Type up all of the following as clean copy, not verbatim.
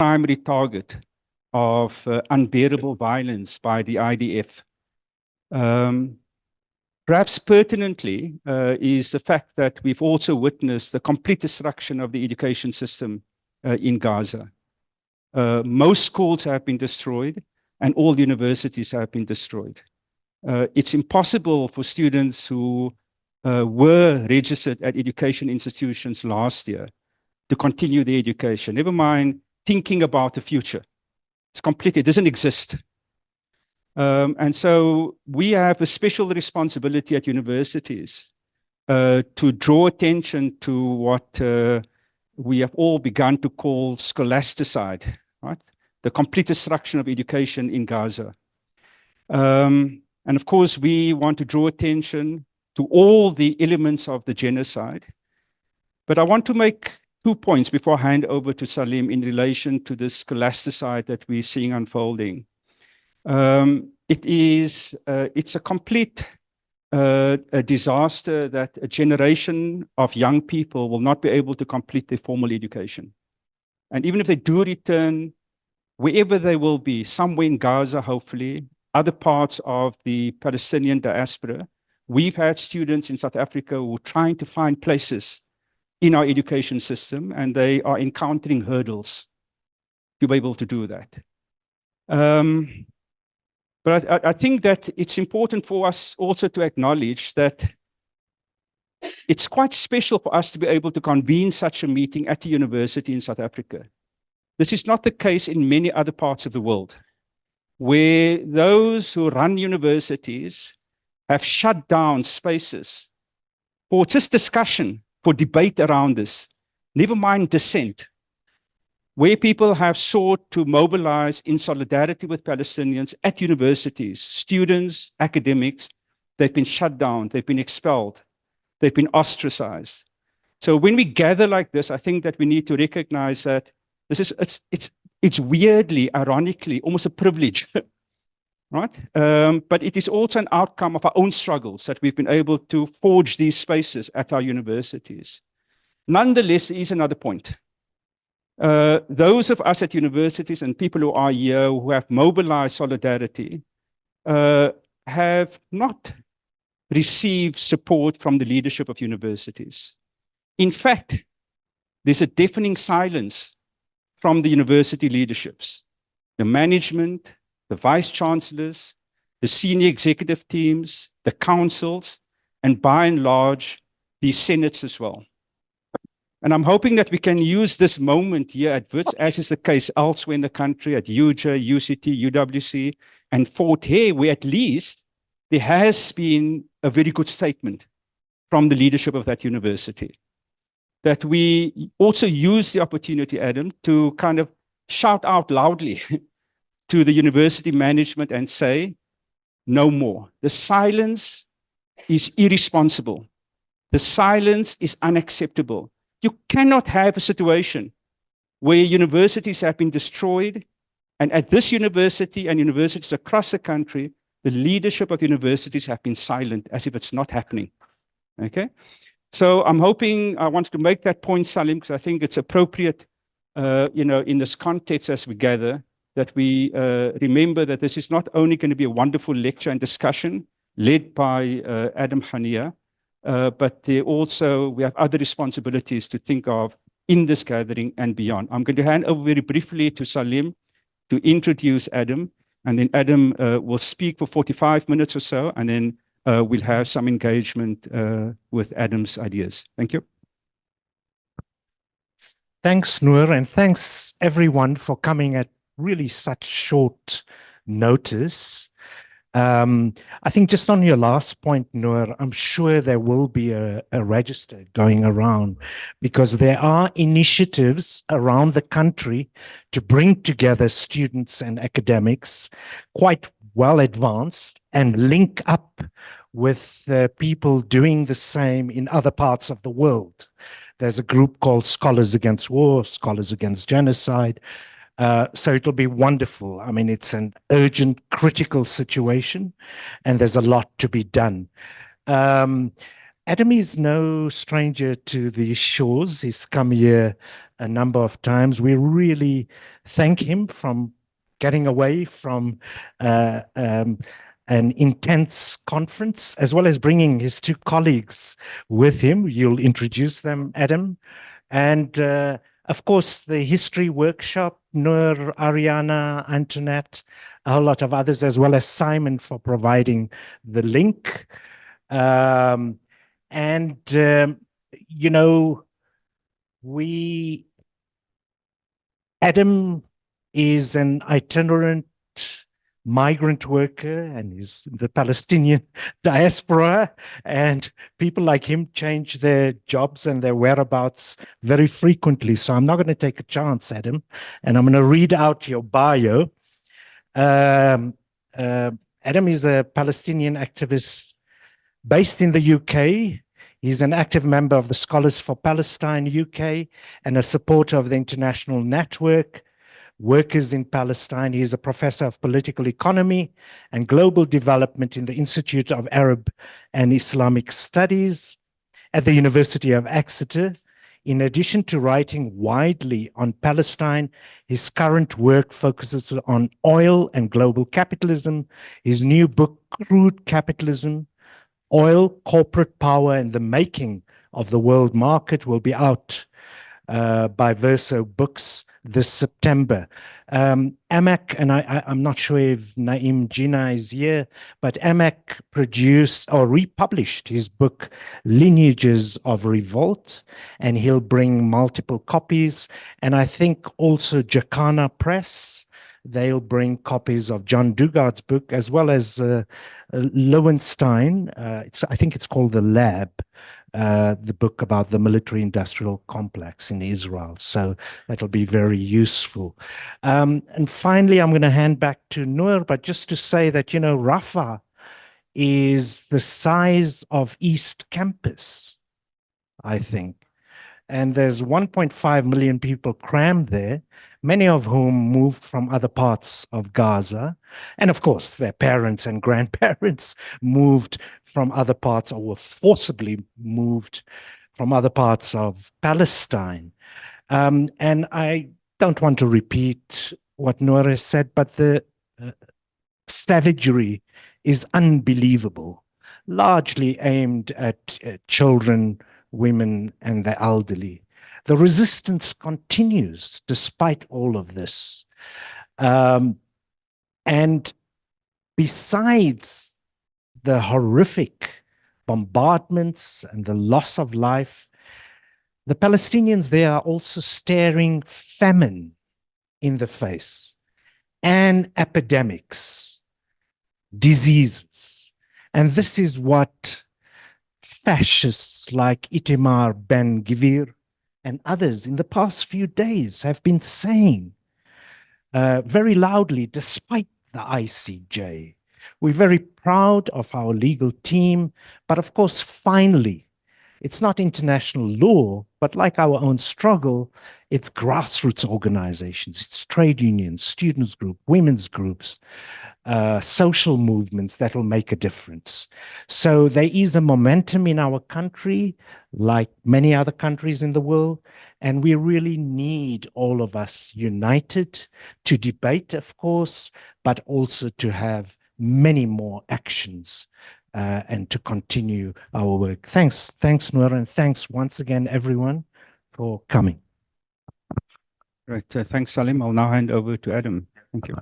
primary target of unbearable violence by the IDF. Perhaps pertinently is the fact that we've also witnessed the complete destruction of the education system in Gaza. Most schools have been destroyed and all universities have been destroyed. It's impossible for students who were registered at education institutions last year to continue their education, never mind thinking about the future. It's completely, it doesn't exist. And so we have a special responsibility at universities to draw attention to what we have all begun to call scholasticide, right? The complete destruction of education in Gaza. And of course, we want to draw attention to all the elements of the genocide. But I want to make 2 points before I hand over to Salim in relation to this scholasticide that we're seeing unfolding. It's a complete a disaster that a generation of young people will not be able to complete their formal education. And even if they do return, wherever they will be, somewhere in Gaza, hopefully, other parts of the Palestinian diaspora, we've had students in South Africa who are trying to find places in our education system, and they are encountering hurdles to be able to do that. But I think that it's important for us also to acknowledge that it's quite special for us to be able to convene such a meeting at a university in South Africa. This is not the case in many other parts of the world, where those who run universities have shut down spaces for just discussion, for debate around this, never mind dissent, where people have sought to mobilize in solidarity with Palestinians at universities, students, academics. They've been shut down, they've been expelled, they've been ostracized. So when we gather like this, I think that we need to recognize that this is, it's weirdly, ironically, almost a privilege, right? But it is also an outcome of our own struggles that we've been able to forge these spaces at our universities. Nonetheless, there is another point. Those of us at universities and people who are here who have mobilized solidarity have not received support from the leadership of universities. In fact, there's a deafening silence from the university leaderships, the management, the vice chancellors, the senior executive teams, the councils, and by and large, the senates as well. And I'm hoping that we can use this moment here at Wits, as is the case elsewhere in the country, at UJ, UCT, UWC, and Fort Hare, where at least there has been a very good statement from the leadership of that university. That we also use the opportunity, Adam, to kind of shout out loudly to the university management and say, no more. The silence is irresponsible. The silence is unacceptable. You cannot have a situation where universities have been destroyed, and at this university and universities across the country, the leadership of universities have been silent as if it's not happening, okay? So I'm hoping, I wanted to make that point, Salim, because I think it's appropriate, in this context as we gather, that we remember that this is not only going to be a wonderful lecture and discussion led by Adam Hanieh, but we have other responsibilities to think of in this gathering and beyond. I'm going to hand over very briefly to Salim to introduce Adam, and then Adam will speak for 45 minutes or so, and then we'll have some engagement with Adam's ideas. Thank you. Thanks, Noor, and thanks everyone for coming at really such short notice. I think just on your last point, Noor, I'm sure there will be a register going around, because there are initiatives around the country to bring together students and academics quite well advanced and link up with people doing the same in other parts of the world. There's a group called Scholars Against War, Scholars Against Genocide. So it'll be wonderful. I mean, it's an urgent, critical situation, and there's a lot to be done. Adam is no stranger to these shores. He's come here a number of times. We really thank him from getting away from an intense conference, as well as bringing his two colleagues with him. You'll introduce them, Adam. And of course, the history workshop, Noor, Ariana, Antoinette, a whole lot of others, as well as Simon for providing the link. You know, Adam is an itinerant migrant worker and he's in the Palestinian diaspora, and people like him change their jobs and their whereabouts very frequently. So I'm not going to take a chance, Adam, and I'm going to read out your bio. Adam is a Palestinian activist based in the UK. He's an active member of the Scholars for Palestine UK and a supporter of the International Network, Workers in Palestine. He is a professor of political economy and global development in the Institute of Arab and Islamic Studies at the University of Exeter. In addition to writing widely on Palestine, his current work focuses on oil and global capitalism. His new book, Crude Capitalism, Oil, Corporate Power, and the Making of the World Market, will be out by Verso Books this September. Amak, and I'm not sure if Naim Jinnah is here, but Amak produced or republished his book, Lineages of Revolt, and he'll bring multiple copies. And I think also Jacana Press, they'll bring copies of John Dugard's book, as well as Lowenstein. I think it's called The Lab, the book about the military-industrial complex in Israel. So that'll be very useful. And finally, I'm going to hand back to Noor, but just to say that, you know, Rafah is the size of East Campus, I think. And there's 1.5 million people crammed there, many of whom moved from other parts of Gaza. And of course, their parents and grandparents moved from other parts, or were forcibly moved from other parts of Palestine. And I don't want to repeat what Noor has said, but the savagery is unbelievable, largely aimed at children, women, and the elderly. The resistance continues despite all of this. And besides the horrific bombardments and the loss of life, the Palestinians there are also staring famine in the face, and epidemics, diseases. And this is what fascists like Itamar Ben-Gvir and others in the past few days have been saying very loudly, despite the ICJ. We're very proud of our legal team, but of course, finally, it's not international law, but like our own struggle, it's grassroots organizations, it's trade unions, students' groups, women's groups, social movements that will make a difference. So there is a momentum in our country, like many other countries in the world, and we really need all of us united to debate, of course, but also to have many more actions and to continue our work. Thanks, Noor, and thanks once again, everyone, for coming. Right, thanks, Salim. I'll now hand over to Adam. Thank you.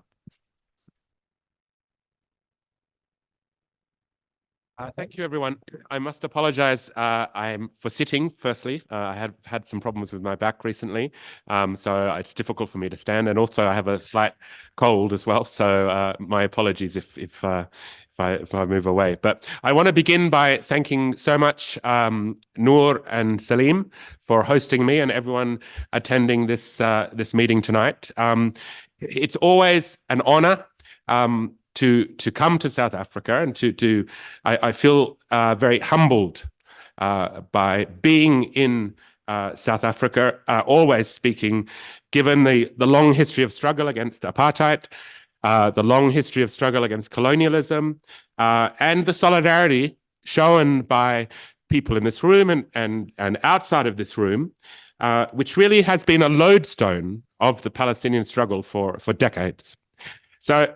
Thank you, everyone. I must apologize I'm for sitting, firstly. I have had some problems with my back recently, so it's difficult for me to stand. And also, I have a slight cold as well, so my apologies if I move away. But I want to begin by thanking so much Noor and Salim for hosting me and everyone attending this meeting tonight. It's always an honor to come to South Africa, and I feel very humbled by being in South Africa, always speaking, given the long history of struggle against apartheid, the long history of struggle against colonialism, and the solidarity shown by people in this room and outside of this room which really has been a lodestone of the Palestinian struggle for decades. So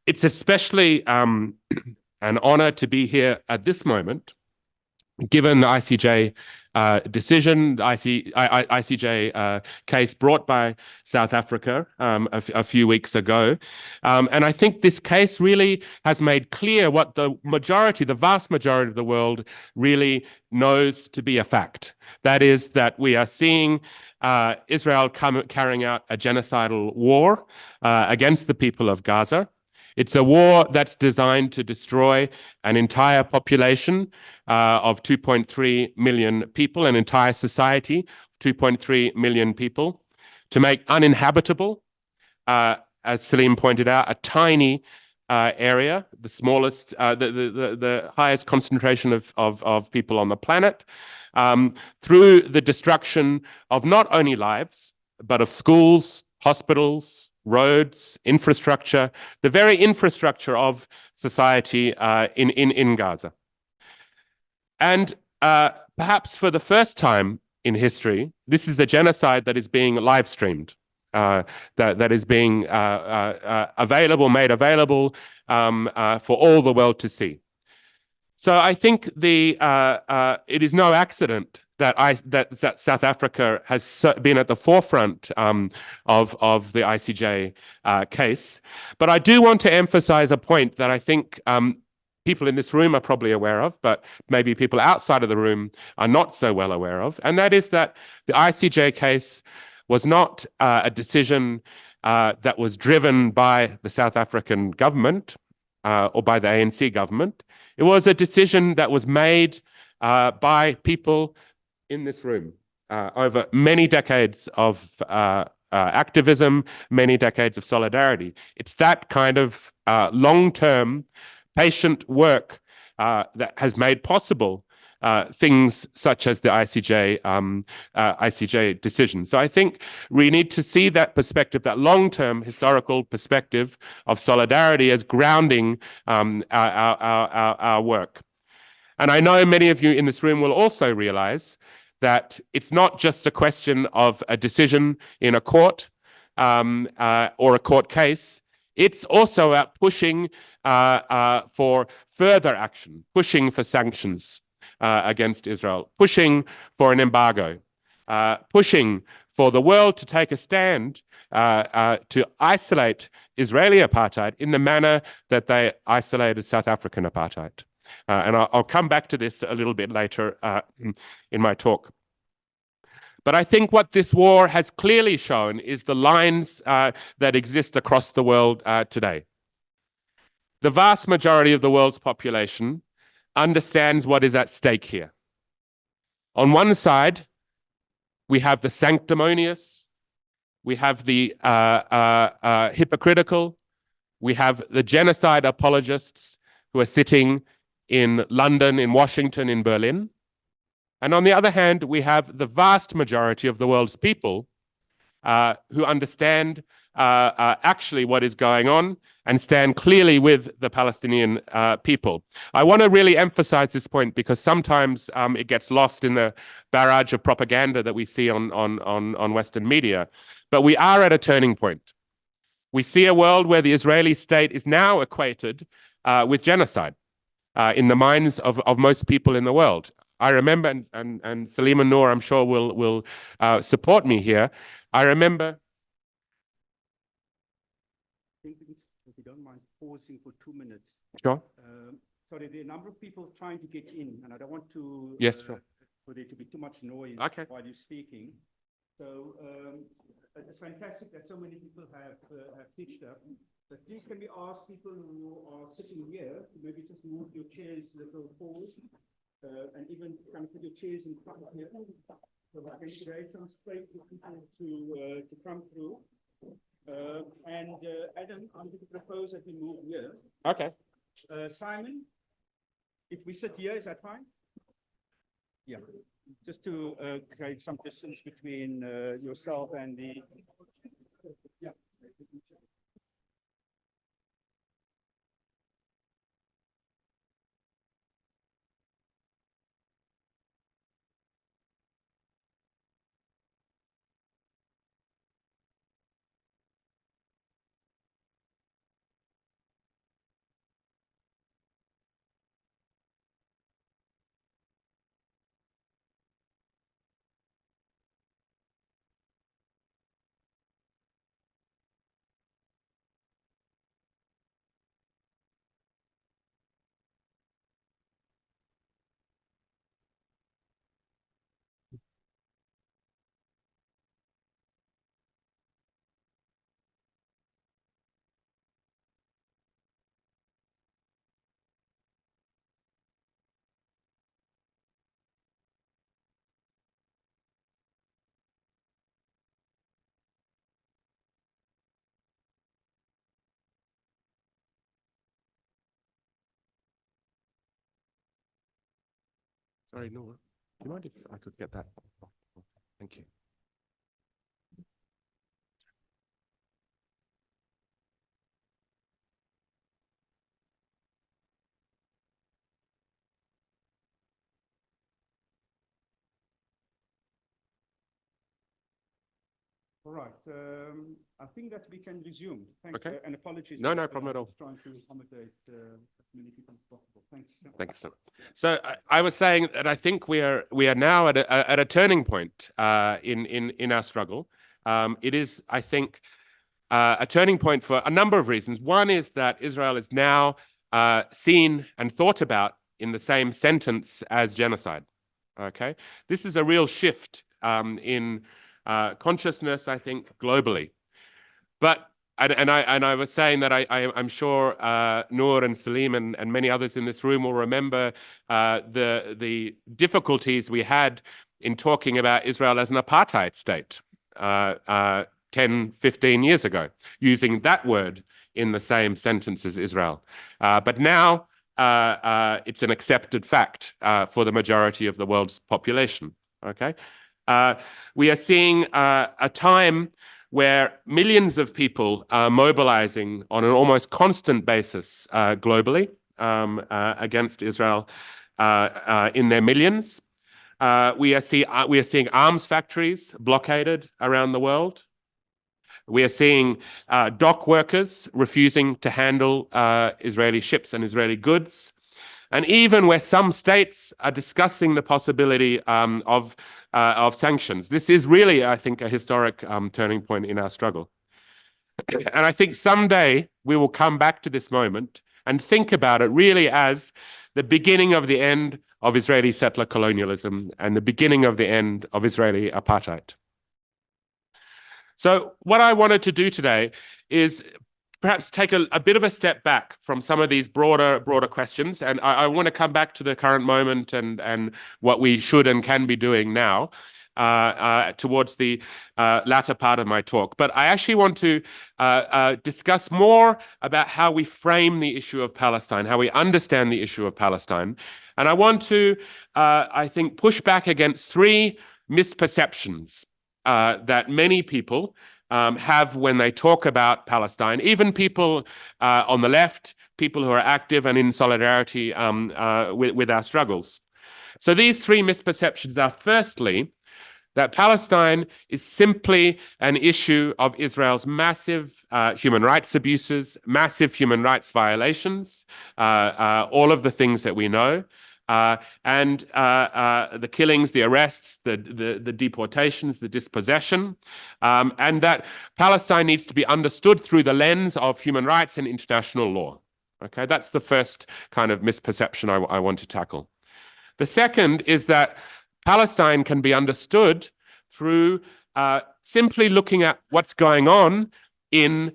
it's especially an honor to be here at this moment, given the ICJ decision, the ICJ case brought by South Africa a few weeks ago. And I think this case really has made clear what the vast majority of the world really knows to be a fact. That is that we are seeing Israel carrying out a genocidal war against the people of Gaza. It's a war that's designed to destroy an entire population of 2.3 million people, an entire society, 2.3 million people, to make uninhabitable, as Salim pointed out, a tiny area, the smallest, the highest concentration of people on the planet, through the destruction of not only lives, but of schools, hospitals, roads, infrastructure, the very infrastructure of society in Gaza. And perhaps for the first time in history, this is a genocide that is being live streamed, that is being made available for all the world to see. So I think it is no accident that South Africa has been at the forefront of the ICJ case. But I do want to emphasize a point that I think people in this room are probably aware of, but maybe people outside of the room are not so well aware of, and that is that the ICJ case was not a decision that was driven by the South African government or by the ANC government. It was a decision that was made by people in this room over many decades of activism, many decades of solidarity. It's that kind of long-term, patient work that has made possible things such as the ICJ decision. So I think we need to see that perspective, that long-term historical perspective of solidarity as grounding our work. And I know many of you in this room will also realize that it's not just a question of a decision in a court or a court case. It's also about pushing for further action, pushing for sanctions against Israel, pushing for an embargo, pushing for the world to take a stand to isolate Israeli apartheid in the manner that they isolated South African apartheid. And I'll come back to this a little bit later in my talk. But I think what this war has clearly shown is the lines that exist across the world today. The vast majority of the world's population understands what is at stake here. On one side, we have the sanctimonious, we have the hypocritical, we have the genocide apologists who are sitting in London, in Washington, in Berlin. And on the other hand, we have the vast majority of the world's people who understand actually what is going on and stand clearly with the Palestinian people. I want to really emphasize this point because sometimes it gets lost in the barrage of propaganda that we see on Western media. But we are at a turning point. We see a world where the Israeli state is now equated with genocide in the minds of most people in the world. I remember, and Salim and Noor, I'm sure, will support me here. I remember. If you don't mind pausing for 2 minutes. Sure. Sorry, there are a number of people trying to get in, and I don't want to. Yes, sure. For there to be too much noise while you're speaking. So it's fantastic that so many people have pitched up. But please, can we ask people who are sitting here to maybe just move your chairs a little forward? And even some put your chairs in front here, so I can create some space for people to come through. And Adam, I'm going to propose that we move here. Okay. Simon, if we sit here, is that fine? Yeah. Just to create some distance between yourself and the. Yeah. Sorry, Noor. Do you mind if I could get that? Thank you. All right. I think that we can resume. Thanks. Okay. And apologies. No, no problem at all. Trying to accommodate as many people as possible. Thanks. Thanks so much. So I was saying that I think we are now at a turning point in our struggle. It is, I think, a turning point for a number of reasons. One is that Israel is now seen and thought about in the same sentence as genocide. Okay, this is a real shift in consciousness, I think, globally. But I was saying that I'm sure Noor and Salim and many others in this room will remember the difficulties we had in talking about Israel as an apartheid state 10, 15 years ago, using that word in the same sentence as Israel. But now it's an accepted fact for the majority of the world's population. Okay, we are seeing a time where millions of people are mobilizing on an almost constant basis globally against Israel in their millions. We are seeing arms factories blockaded around the world. We are seeing dock workers refusing to handle Israeli ships and Israeli goods. And even where some states are discussing the possibility of sanctions. This is really, I think, a historic turning point in our struggle. And I think someday we will come back to this moment and think about it really as the beginning of the end of Israeli settler colonialism and the beginning of the end of Israeli apartheid. So what I wanted to do today is perhaps take a bit of a step back from some of these broader questions. And I want to come back to the current moment and what we should and can be doing now towards the latter part of my talk. But I actually want to discuss more about how we frame the issue of Palestine, how we understand the issue of Palestine. And I want to, I think, push back against three misperceptions that many people have when they talk about Palestine, even people on the left, people who are active and in solidarity with our struggles. So these three misperceptions are, firstly, that Palestine is simply an issue of Israel's massive human rights abuses, massive human rights violations, all of the things that we know. And the killings, the arrests, the deportations, the dispossession, and that Palestine needs to be understood through the lens of human rights and international law. Okay, that's the first kind of misperception I want to tackle. The second is that Palestine can be understood through simply looking at what's going on in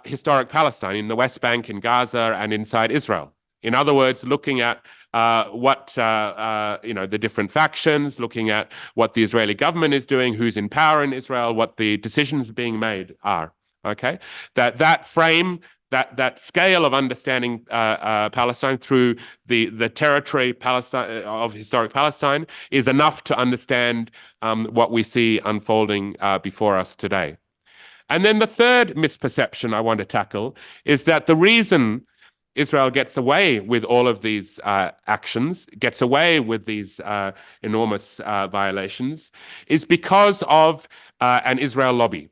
historic Palestine, in the West Bank, in Gaza, and inside Israel. In other words, looking at what the different factions, looking at what the Israeli government is doing, who's in power in Israel, what the decisions being made are. Okay, that frame, that scale of understanding Palestine through the territory Palestine of historic Palestine is enough to understand what we see unfolding before us today. And then the third misperception I want to tackle is that the reason Israel gets away with all of these actions, gets away with these enormous violations, is because of an Israel lobby.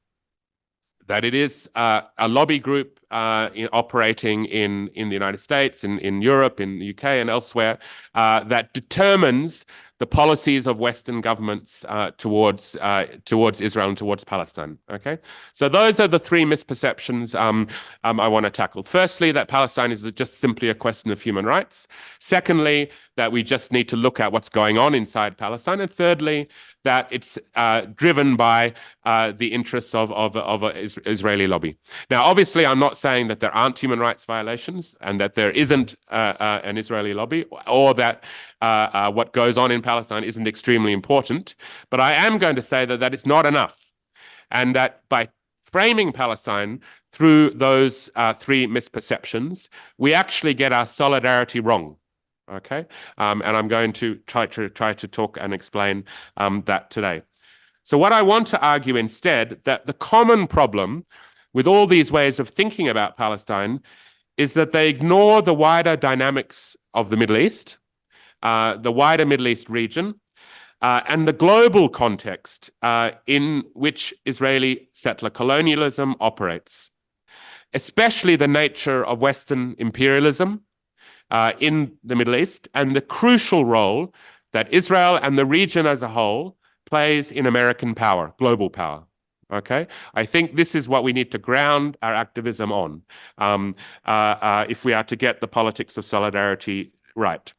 That it is a lobby group operating in the United States, in Europe, in the UK, and elsewhere that determines the policies of Western governments towards Israel and towards Palestine. Okay, so those are the three misperceptions I want to tackle. Firstly, that Palestine is just simply a question of human rights. Secondly, that we just need to look at what's going on inside Palestine. And thirdly, that it's driven by the interests of an Israeli lobby. Now, obviously, I'm not saying that there aren't human rights violations and that there isn't an Israeli lobby, or that what goes on in Palestine isn't extremely important. But I am going to say that it's not enough, and that by framing Palestine through those three misperceptions, we actually get our solidarity wrong. Okay, and I'm going to try to talk and explain that today. So what I want to argue instead, that the common problem with all these ways of thinking about Palestine is that they ignore the wider dynamics of the Middle East, the wider Middle East region, and the global context in which Israeli settler colonialism operates, especially the nature of Western imperialism in the Middle East and the crucial role that Israel and the region as a whole plays in American power, global power. Okay, I think this is what we need to ground our activism on if we are to get the politics of solidarity right.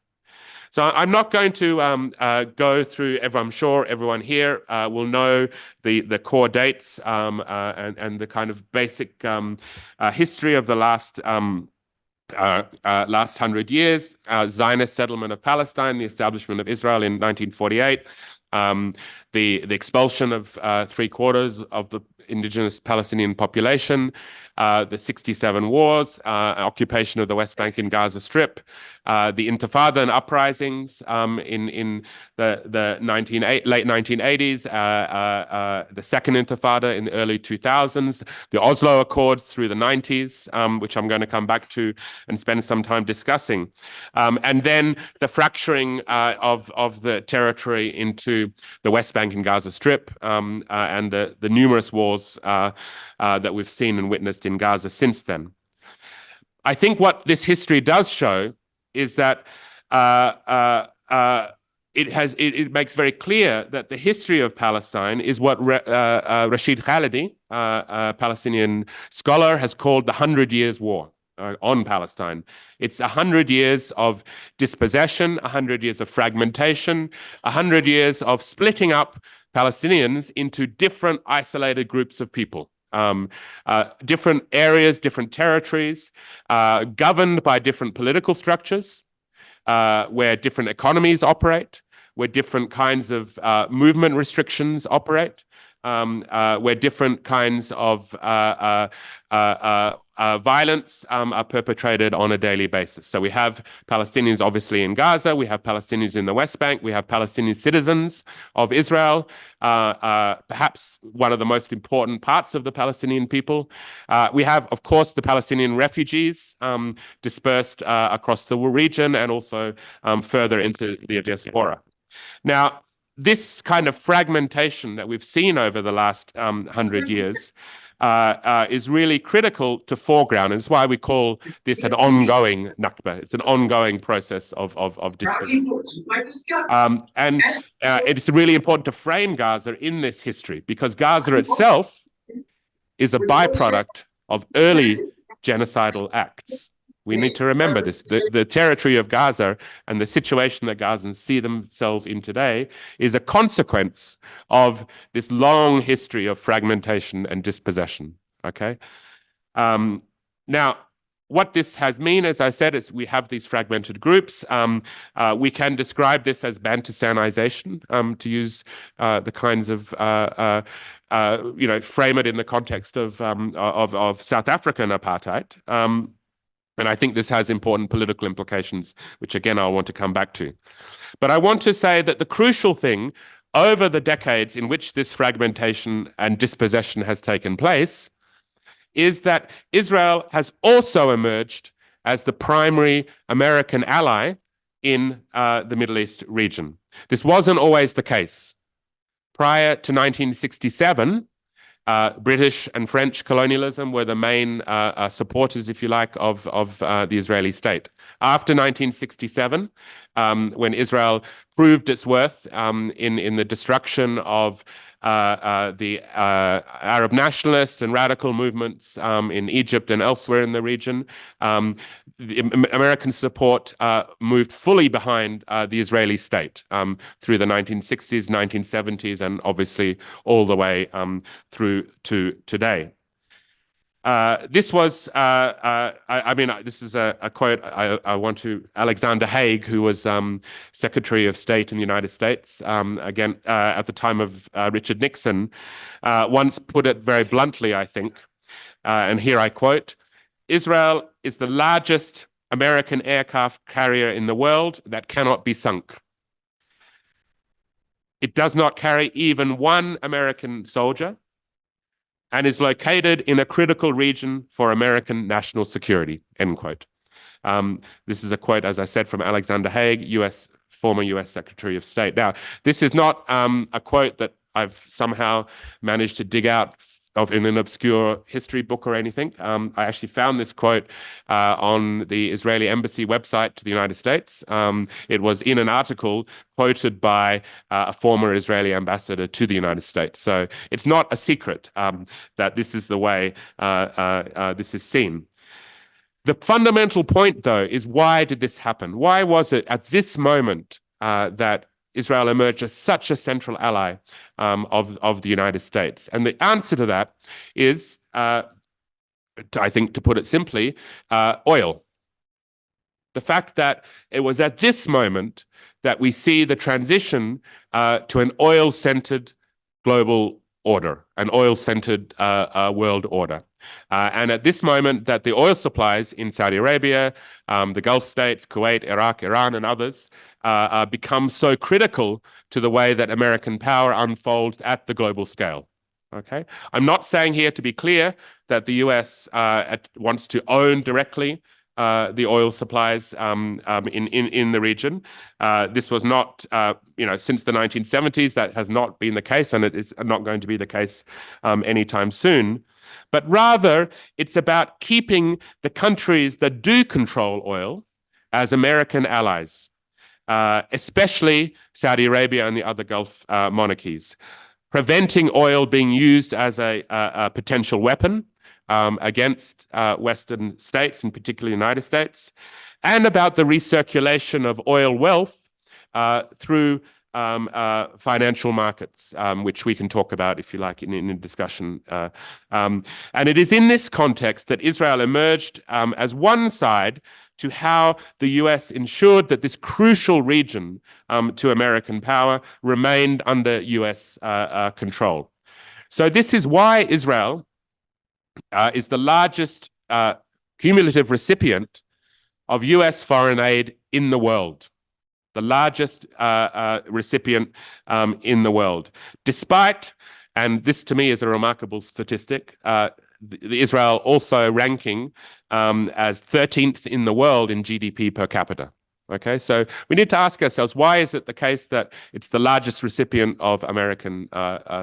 So I'm not going to go through. I'm sure everyone here will know the core dates and the kind of basic history of the last 100 years. Zionist settlement of Palestine, the establishment of Israel in 1948. The expulsion of 3/4 of the indigenous Palestinian population, the 67 wars, occupation of the West Bank and Gaza Strip, the Intifada and uprisings in the late 1980s, the second Intifada in the early 2000s, the Oslo Accords through the 90s, which I'm going to come back to and spend some time discussing, and then the fracturing of the territory into the West Bank and Gaza Strip, and the numerous wars that we've seen and witnessed in Gaza since then. I think what this history does show is that it makes very clear that the history of Palestine is what Rashid Khalidi, a Palestinian scholar, has called the 100 Years' War on Palestine. It's 100 years of dispossession, 100 years of fragmentation, 100 years of splitting up Palestinians into different isolated groups of people. Different areas, different territories, governed by different political structures, where different economies operate, where different kinds of movement restrictions operate, where different kinds of violence are perpetrated on a daily basis. So we have Palestinians obviously in Gaza, we have Palestinians in the West Bank, we have Palestinian citizens of Israel, perhaps one of the most important parts of the Palestinian people. We have, of course, the Palestinian refugees dispersed across the region and also further into the diaspora. Now, this kind of fragmentation that we've seen over the last 100 years is really critical to foreground. And it's why we call this an ongoing Nakba. It's an ongoing process of dispossession. And it's really important to frame Gaza in this history, because Gaza itself is a byproduct of early genocidal acts. We need to remember this. The territory of Gaza and the situation that Gazans see themselves in today is a consequence of this long history of fragmentation and dispossession. Okay. Now, what this has meant, as I said, is we have these fragmented groups. We can describe this as Bantustanization, to use the kinds of frame it in the context of South African apartheid. And I think this has important political implications, which again, I want to come back to. But I want to say that the crucial thing over the decades in which this fragmentation and dispossession has taken place is that Israel has also emerged as the primary American ally in the Middle East region. This wasn't always the case. Prior to 1967, British and French colonialism were the main supporters, if you like, of the Israeli state. After 1967, when Israel proved its worth in the destruction of the Arab nationalists and radical movements in Egypt and elsewhere in the region, the American support moved fully behind the Israeli state through the 1960s, 1970s, and obviously all the way through to today. This was, this is a quote I want to, Alexander Haig, who was Secretary of State in the United States, again, at the time of Richard Nixon, once put it very bluntly, I think, and here I quote, "Israel is the largest American aircraft carrier in the world that cannot be sunk. It does not carry even one American soldier and is located in a critical region for American national security, end quote. This is a quote, as I said, from Alexander Haig, former US Secretary of State. Now, this is not a quote that I've somehow managed to dig out in an obscure history book or anything. I actually found this quote on the Israeli embassy website to the United States. It was in an article quoted by a former Israeli ambassador to the United States. So it's not a secret that this is the way this is seen. The fundamental point, though, is why did this happen? Why was it at this moment that Israel emerged as such a central ally of the United States? And the answer to that is, I think, to put it simply, oil. The fact that it was at this moment that we see the transition to an oil-centered global order, an oil-centered world order. And at this moment that the oil supplies in Saudi Arabia, the Gulf states, Kuwait, Iraq, Iran, and others become so critical to the way that American power unfolds at the global scale. Okay, I'm not saying here, to be clear, that the US wants to own directly the oil supplies in the region. This was not, since the 1970s, that has not been the case, and it is not going to be the case anytime soon. But rather, it's about keeping the countries that do control oil as American allies, especially Saudi Arabia and the other Gulf monarchies, preventing oil being used as a potential weapon against Western states, and particularly the United States, and about the recirculation of oil wealth through financial markets, which we can talk about, if you like, in a discussion. And it is in this context that Israel emerged as one side to how the US ensured that this crucial region to American power remained under US control. So this is why Israel is the largest cumulative recipient of US foreign aid in the world. The largest recipient in the world. Despite, and this to me is a remarkable statistic, Israel also ranking as 13th in the world in GDP per capita. Okay, so we need to ask ourselves, why is it the case that it's the largest recipient of American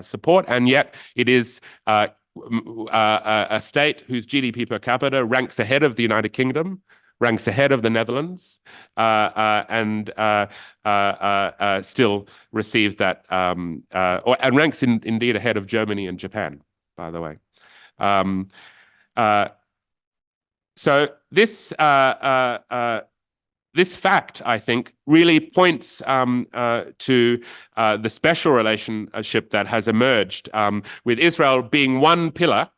support, and yet it is a state whose GDP per capita ranks ahead of the United Kingdom, ranks ahead of the Netherlands, and still receives that, and ranks indeed ahead of Germany and Japan, by the way. So this this fact, I think, really points to the special relationship that has emerged with Israel being one pillar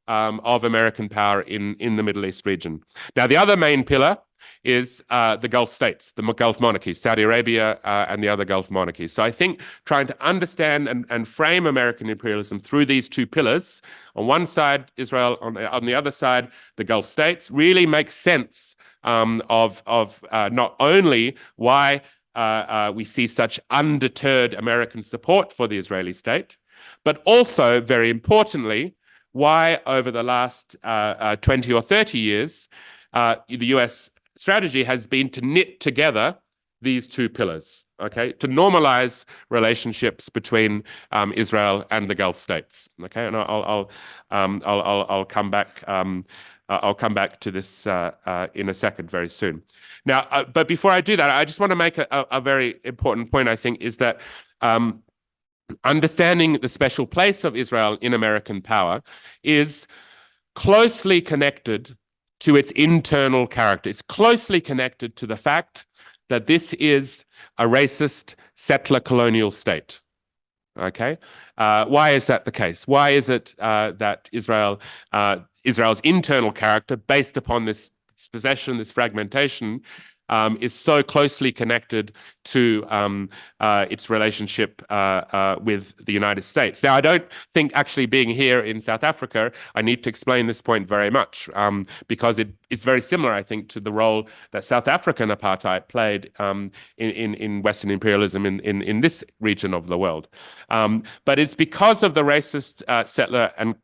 of American power in the Middle East region. Now, the other main pillar is the Gulf states, the Gulf monarchies, Saudi Arabia and the other Gulf monarchies. So I think trying to understand and frame American imperialism through these two pillars, on one side Israel, on the other side the Gulf states, really makes sense of not only why we see such undeterred American support for the Israeli state, but also, very importantly, why over the last 20 or 30 years, the US strategy has been to knit together these two pillars, okay, to normalize relationships between Israel and the Gulf states, okay, and I'll come back. I'll come back to this in a second, very soon. Now, but before I do that, I just want to make a very important point. I think is that understanding the special place of Israel in American power is closely connected to its internal character. It's closely connected to the fact that this is a racist settler colonial state. Okay, why is that the case? Why is it that Israel's internal character, based upon this possession, this fragmentation, is so closely connected to its relationship with the United States. Now, I don't think actually being here in South Africa, I need to explain this point very much because it's very similar, I think, to the role that South African apartheid played in Western imperialism in this region of the world. But it's because of the racist settler and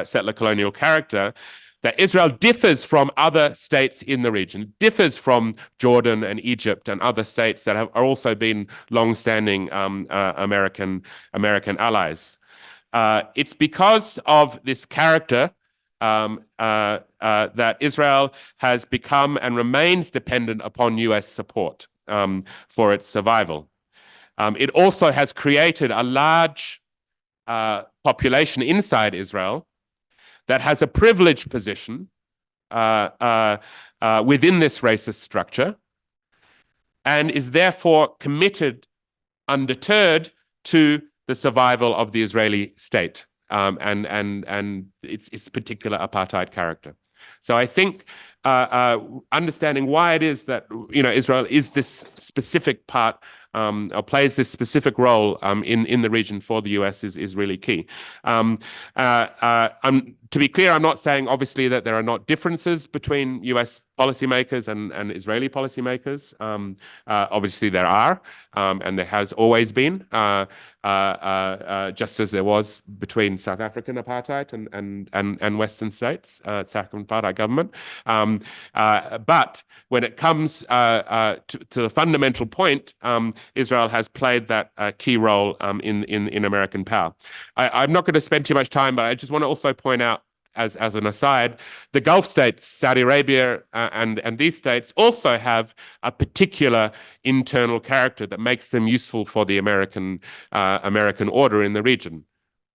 settler colonial character that Israel differs from other states in the region, differs from Jordan and Egypt and other states that have also been long-standing American allies. It's because of this character that Israel has become and remains dependent upon US support for its survival. It also has created a large population inside Israel that has a privileged position within this racist structure and is therefore committed, undeterred, to the survival of the Israeli state and its particular apartheid character. So I think understanding why it is that Israel is this specific part or plays this specific role in the region for the US is really key. To be clear, I'm not saying obviously that there are not differences between US policymakers and Israeli policymakers. Obviously there are, and there has always been, just as there was between South African apartheid and Western states, South African apartheid government. But when it comes to the fundamental point, Israel has played that key role in American power. I'm not going to spend too much time, but I just want to also point out, as an aside, the Gulf states, Saudi Arabia and these states also have a particular internal character that makes them useful for the American order in the region.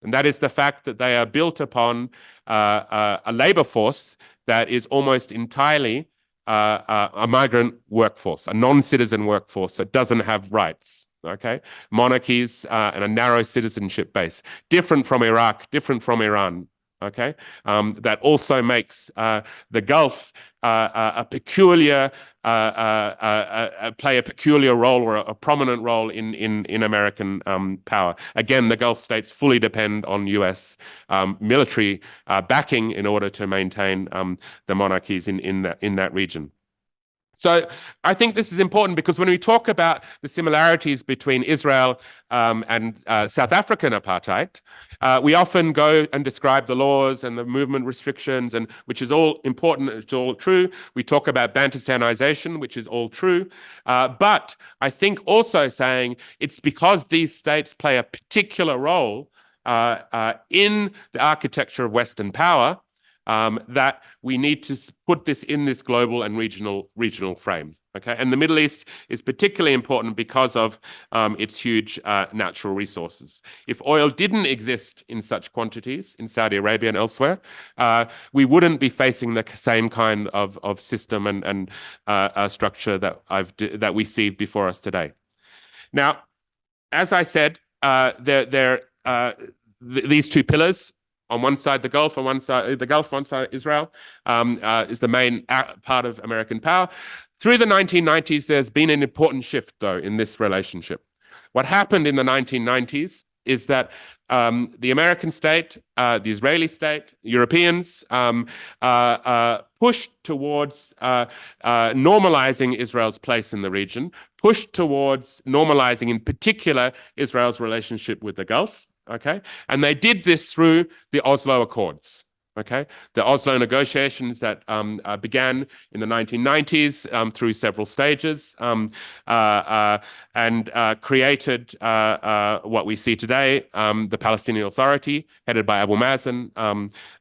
And that is the fact that they are built upon a labor force that is almost entirely a migrant workforce, a non-citizen workforce that doesn't have rights. Okay, monarchies and a narrow citizenship base, different from Iraq, different from Iran. Okay, that also makes the Gulf a peculiar play a peculiar role or a prominent role in American power. Again, the Gulf states fully depend on US military backing in order to maintain the monarchies in that region. So I think this is important because when we talk about the similarities between Israel and South African apartheid, we often go and describe the laws and the movement restrictions, and which is all important, it's all true. We talk about Bantustanization, which is all true. But I think also saying it's because these states play a particular role in the architecture of Western power that we need to put this in this global and regional frame. Okay, and the Middle East is particularly important because of its huge natural resources. If oil didn't exist in such quantities in Saudi Arabia and elsewhere, we wouldn't be facing the same kind of system and structure that we see before us today. Now, as I said, these two pillars. On one side, the Gulf, on one side, Israel, is the main part of American power. Through the 1990s, there's been an important shift, though, in this relationship. What happened in the 1990s is that the American state, the Israeli state, Europeans pushed towards normalizing Israel's place in the region, pushed towards normalizing, in particular, Israel's relationship with the Gulf. Okay, and they did this through the Oslo Accords. Okay, the Oslo negotiations that began in the 1990s through several stages and created what we see today, the Palestinian Authority, headed by Abu Mazen,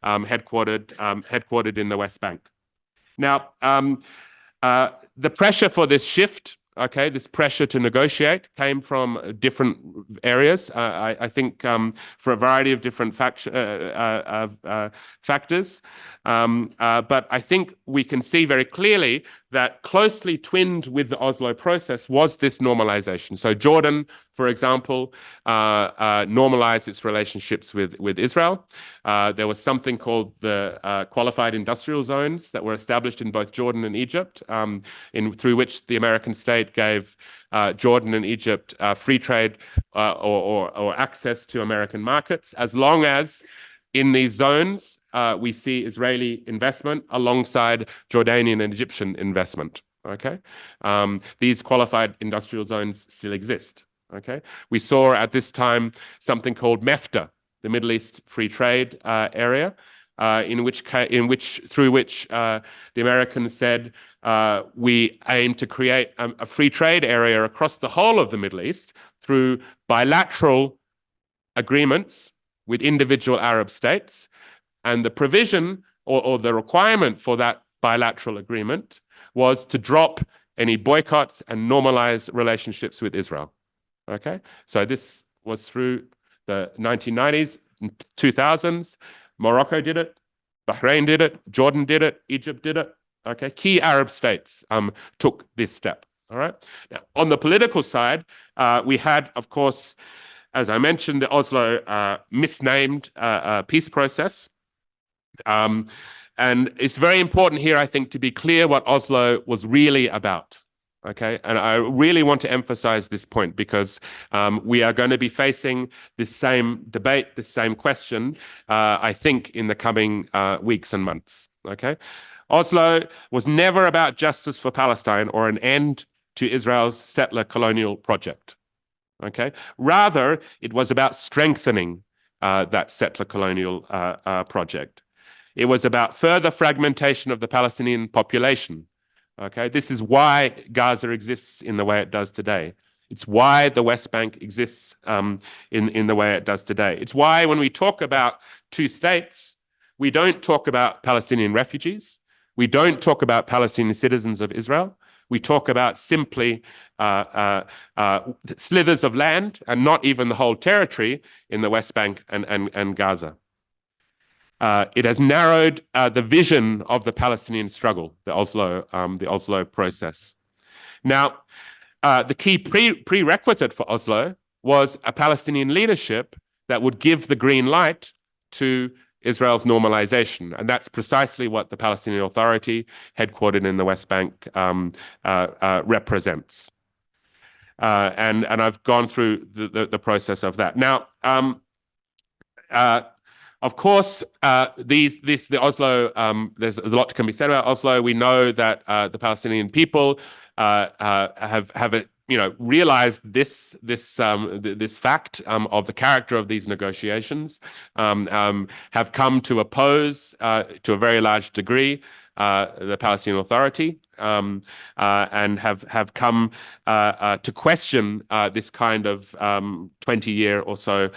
headquartered in the West Bank. Now, the pressure for this shift Okay, this pressure to negotiate came from different areas. I think for a variety of different factors. But I think we can see very clearly that closely twinned with the Oslo process was this normalization. So Jordan, for example, normalized its relationships with Israel. There was something called the qualified industrial zones that were established in both Jordan and Egypt, through which the American state gave Jordan and Egypt free trade or access to American markets, as long as in these zones we see Israeli investment alongside Jordanian and Egyptian investment. Okay, these qualified industrial zones still exist. Okay, we saw at this time something called MEFTA, the Middle East Free Trade Area, through which the Americans said we aim to create a free trade area across the whole of the Middle East through bilateral agreements with individual Arab states, and the provision or the requirement for that bilateral agreement was to drop any boycotts and normalize relationships with Israel. Okay, so this was through the 1990s, 2000s. Morocco did it, Bahrain did it, Jordan did it, Egypt did it. Okay, key Arab states took this step. All right. Now, on the political side, we had, of course, as I mentioned, the Oslo misnamed peace process. And it's very important here, I think, to be clear what Oslo was really about. Okay, and I really want to emphasize this point because we are going to be facing this same debate, this same question, I think, in the coming weeks and months. Okay, Oslo was never about justice for Palestine or an end to Israel's settler colonial project. Okay, rather, it was about strengthening that settler colonial project. It was about further fragmentation of the Palestinian population. Okay, this is why Gaza exists in the way it does today. It's why the West Bank exists in the way it does today. It's why when we talk about two states, we don't talk about Palestinian refugees. We don't talk about Palestinian citizens of Israel. We talk about simply slithers of land and not even the whole territory in the West Bank and Gaza. It has narrowed the vision of the Palestinian struggle, the Oslo process. Now, the key prerequisite for Oslo was a Palestinian leadership that would give the green light to Israel's normalization. And that's precisely what the Palestinian Authority, headquartered in the West Bank, represents. And I've gone through the process of that. Now, of course, the Oslo, there's a lot can be said about Oslo. We know that the Palestinian people have realized this fact of the character of these negotiations, have come to oppose to a very large degree the Palestinian Authority, and have come to question this kind of 20-year or so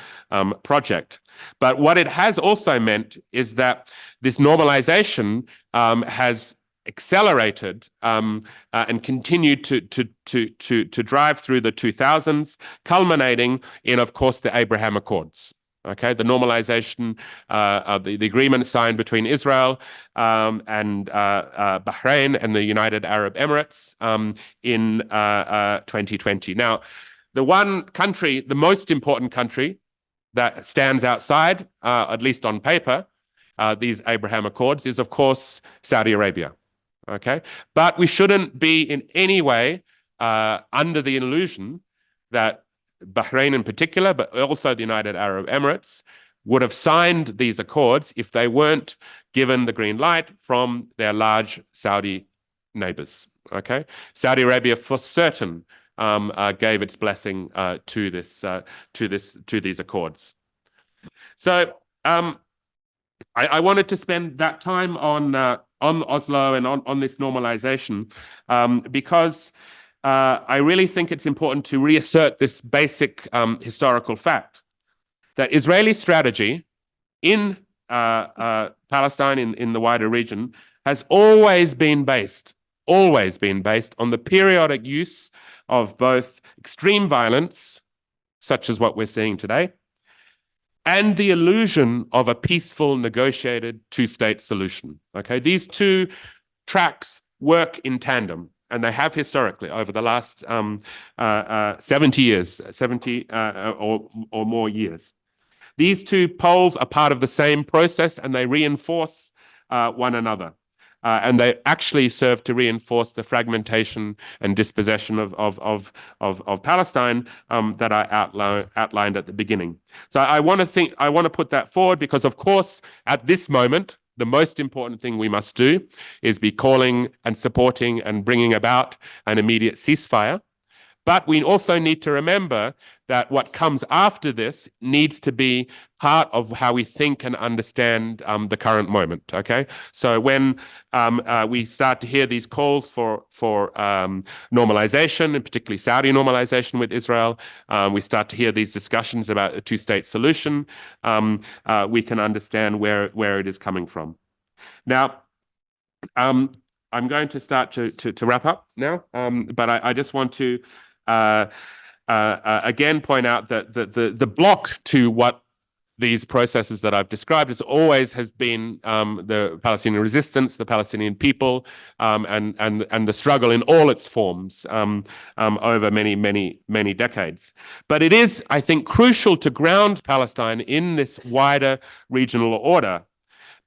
project. But what it has also meant is that this normalization has accelerated and continued to drive through the 2000s, culminating in, of course, the Abraham Accords. Okay, the normalization of the agreement signed between Israel and Bahrain and the United Arab Emirates in 2020. Now, the one country, the most important country that stands outside, at least on paper, these Abraham Accords is, of course, Saudi Arabia. Okay, but we shouldn't be in any way under the illusion that Bahrain in particular, but also the United Arab Emirates, would have signed these accords if they weren't given the green light from their large Saudi neighbors. Okay, Saudi Arabia for certain gave its blessing to these accords. So I wanted to spend that time on Oslo and on this normalization because I really think it's important to reassert this basic historical fact that Israeli strategy in Palestine, in the wider region, has always been based always been based on the periodic use of both extreme violence, such as what we're seeing today, and the illusion of a peaceful, negotiated two-state solution. Okay, these two tracks work in tandem, and they have historically over the last 70 years, 70 or more years. These two poles are part of the same process, and they reinforce one another. And they actually serve to reinforce the fragmentation and dispossession of Palestine that I outlined at the beginning. So I want to put that forward because, of course, at this moment, the most important thing we must do is be calling and supporting and bringing about an immediate ceasefire. But we also need to remember that what comes after this needs to be part of how we think and understand the current moment. Okay, so when we start to hear these calls for normalization, and particularly Saudi normalization with Israel, we start to hear these discussions about a two-state solution. We can understand where it is coming from. Now, I'm going to start to wrap up now, but I just want to again point out that the block to what these processes that I've described has been the Palestinian resistance, the Palestinian people, and the struggle in all its forms over many decades. But it is, I think, crucial to ground Palestine in this wider regional order,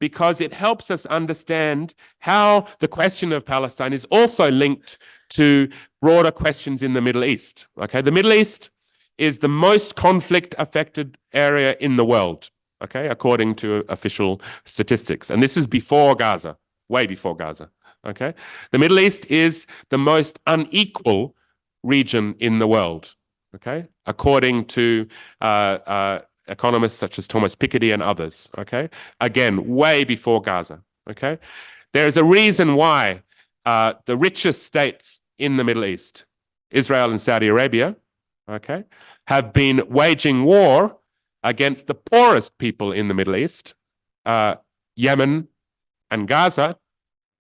because it helps us understand how the question of Palestine is also linked to broader questions in the Middle East. Okay, the Middle East is the most conflict-affected area in the world, okay, according to official statistics. And this is before Gaza, way before Gaza, okay? The Middle East is the most unequal region in the world, okay, according to economists such as Thomas Piketty and others, okay? Again, way before Gaza, okay? There's a reason why the richest states in the Middle East, Israel and Saudi Arabia, okay, have been waging war against the poorest people in the Middle East, Yemen and Gaza,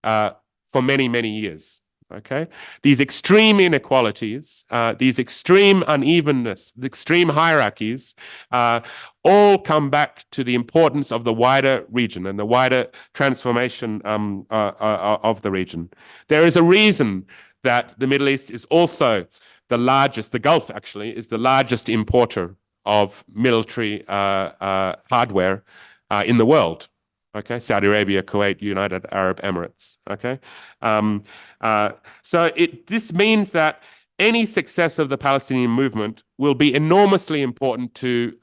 for many years. Okay, these extreme inequalities, these extreme unevenness, the extreme hierarchies, all come back to the importance of the wider region and the wider transformation of the region. There is a reason that the Middle East is also the largest, the Gulf actually, is the largest importer of military hardware in the world. Okay, Saudi Arabia, Kuwait, United Arab Emirates. Okay, so this means that any success of the Palestinian movement will be enormously important to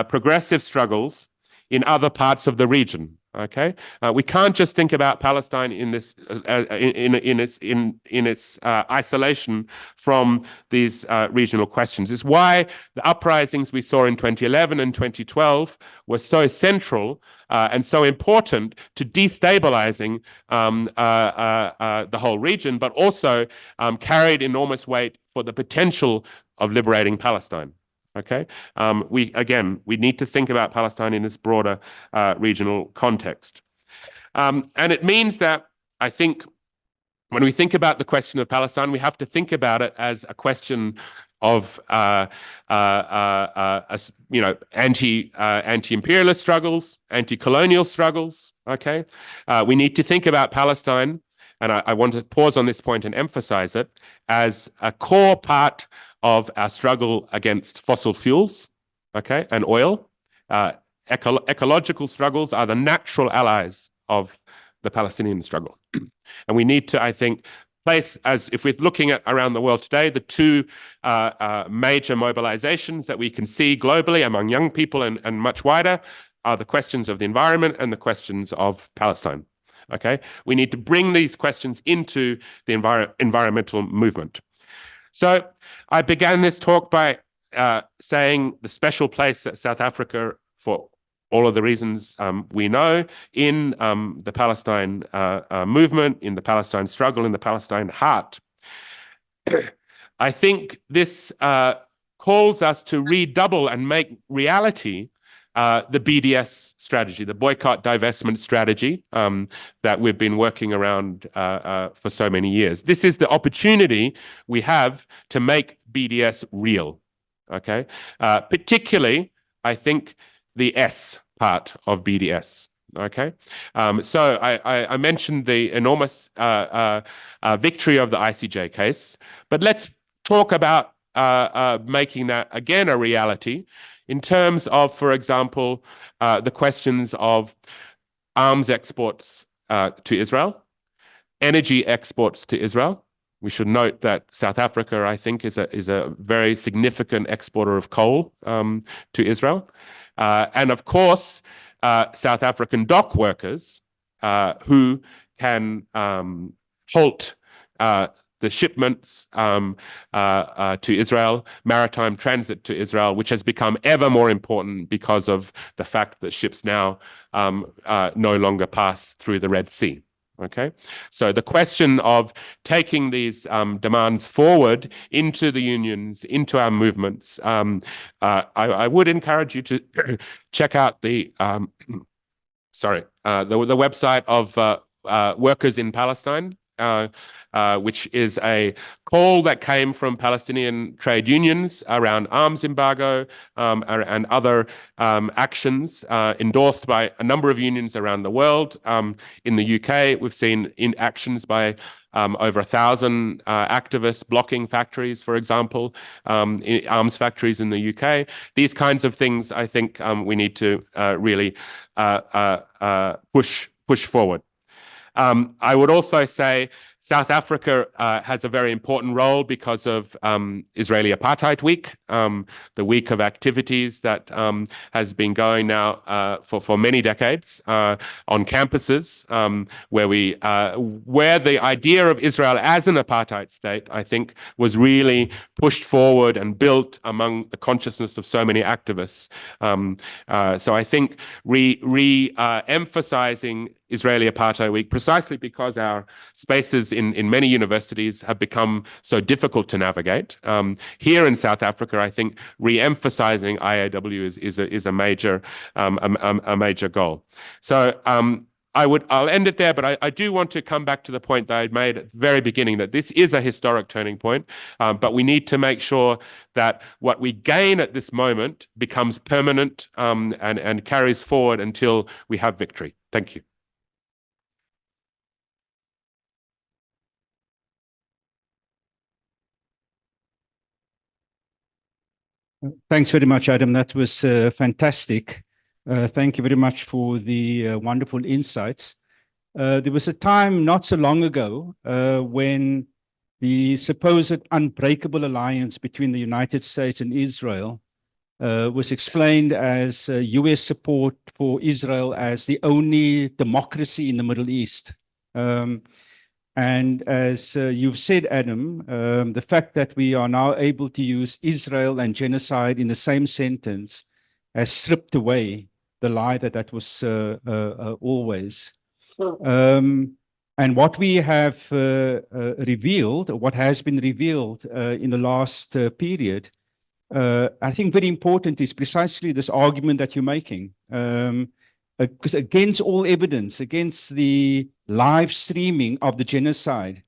progressive struggles in other parts of the region. Okay, we can't just think about Palestine in this in its isolation from these regional questions. It's why the uprisings we saw in 2011 and 2012 were so central and so important to destabilizing the whole region, but also carried enormous weight for the potential of liberating Palestine. Okay, we need to think about Palestine in this broader regional context. And it means that I think when we think about the question of Palestine, we have to think about it as a question of anti-imperialist struggles, anti-colonial struggles. Okay, we need to think about Palestine, and I want to pause on this point and emphasize it, as a core part of our struggle against fossil fuels, okay, and oil. Ecological struggles are the natural allies of the Palestinian struggle. And we need to, I think, place, as if we're looking at around the world today, the two major mobilizations that we can see globally among young people and much wider are the questions of the environment and the questions of Palestine. Okay, we need to bring these questions into the environmental movement. So I began this talk by saying the special place that South Africa, for all of the reasons we know, in the Palestine movement, in the Palestine struggle, in the Palestine heart. I think this calls us to redouble and make reality the BDS strategy, the boycott divestment strategy that we've been working around for so many years. This is the opportunity we have to make BDS real, okay? Particularly, I think, the S part of BDS. Okay, so I mentioned the enormous victory of the ICJ case, but let's talk about making that again a reality in terms of, for example, the questions of arms exports to Israel, energy exports to Israel. We should note that South Africa, I think, is a very significant exporter of coal to Israel, and of course, South African dock workers who can halt the shipments to Israel, maritime transit to Israel, which has become ever more important because of the fact that ships now no longer pass through the Red Sea. Okay, so the question of taking these demands forward into the unions, into our movements, I would encourage you to check out the the website of Workers in Palestine, which is a call that came from Palestinian trade unions around arms embargo and other actions endorsed by a number of unions around the world. In the UK, we've seen actions by over 1,000 activists blocking factories, for example, arms factories in the UK. These kinds of things, I think, we need to really push forward. I would also say South Africa has a very important role because of Israeli Apartheid Week, the week of activities that has been going now for many decades on campuses, where the idea of Israel as an apartheid state, I think, was really pushed forward and built among the consciousness of so many activists. So I think emphasizing Israeli Apartheid Week, precisely because our spaces in many universities have become so difficult to navigate. Here in South Africa, I think re-emphasizing IAW is a major goal. So I'll end it there, but I do want to come back to the point that I made at the very beginning, that this is a historic turning point, but we need to make sure that what we gain at this moment becomes permanent and carries forward until we have victory. Thank you. Thanks very much, Adam. That was fantastic. Thank you very much for the wonderful insights. There was a time not so long ago when the supposed unbreakable alliance between the United States and Israel was explained as US support for Israel as the only democracy in the Middle East. And as you've said, Adam, the fact that we are now able to use Israel and genocide in the same sentence has stripped away the lie that was always. And what we have revealed, what has been revealed in the last period, I think very important is precisely this argument that you're making. Because against all evidence, against the live streaming of the genocide,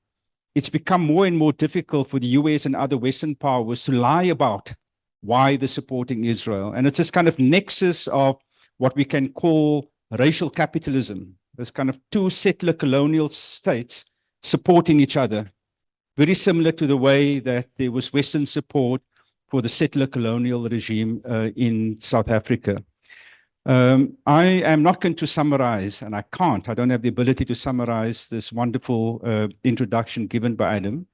it's become more and more difficult for the US and other Western powers to lie about why they're supporting Israel. And it's this kind of nexus of what we can call racial capitalism. There's kind of two settler colonial states supporting each other, very similar to the way that there was Western support for the settler colonial regime in South Africa. I am not going to summarize, and I don't have the ability to summarize this wonderful introduction given by Adam.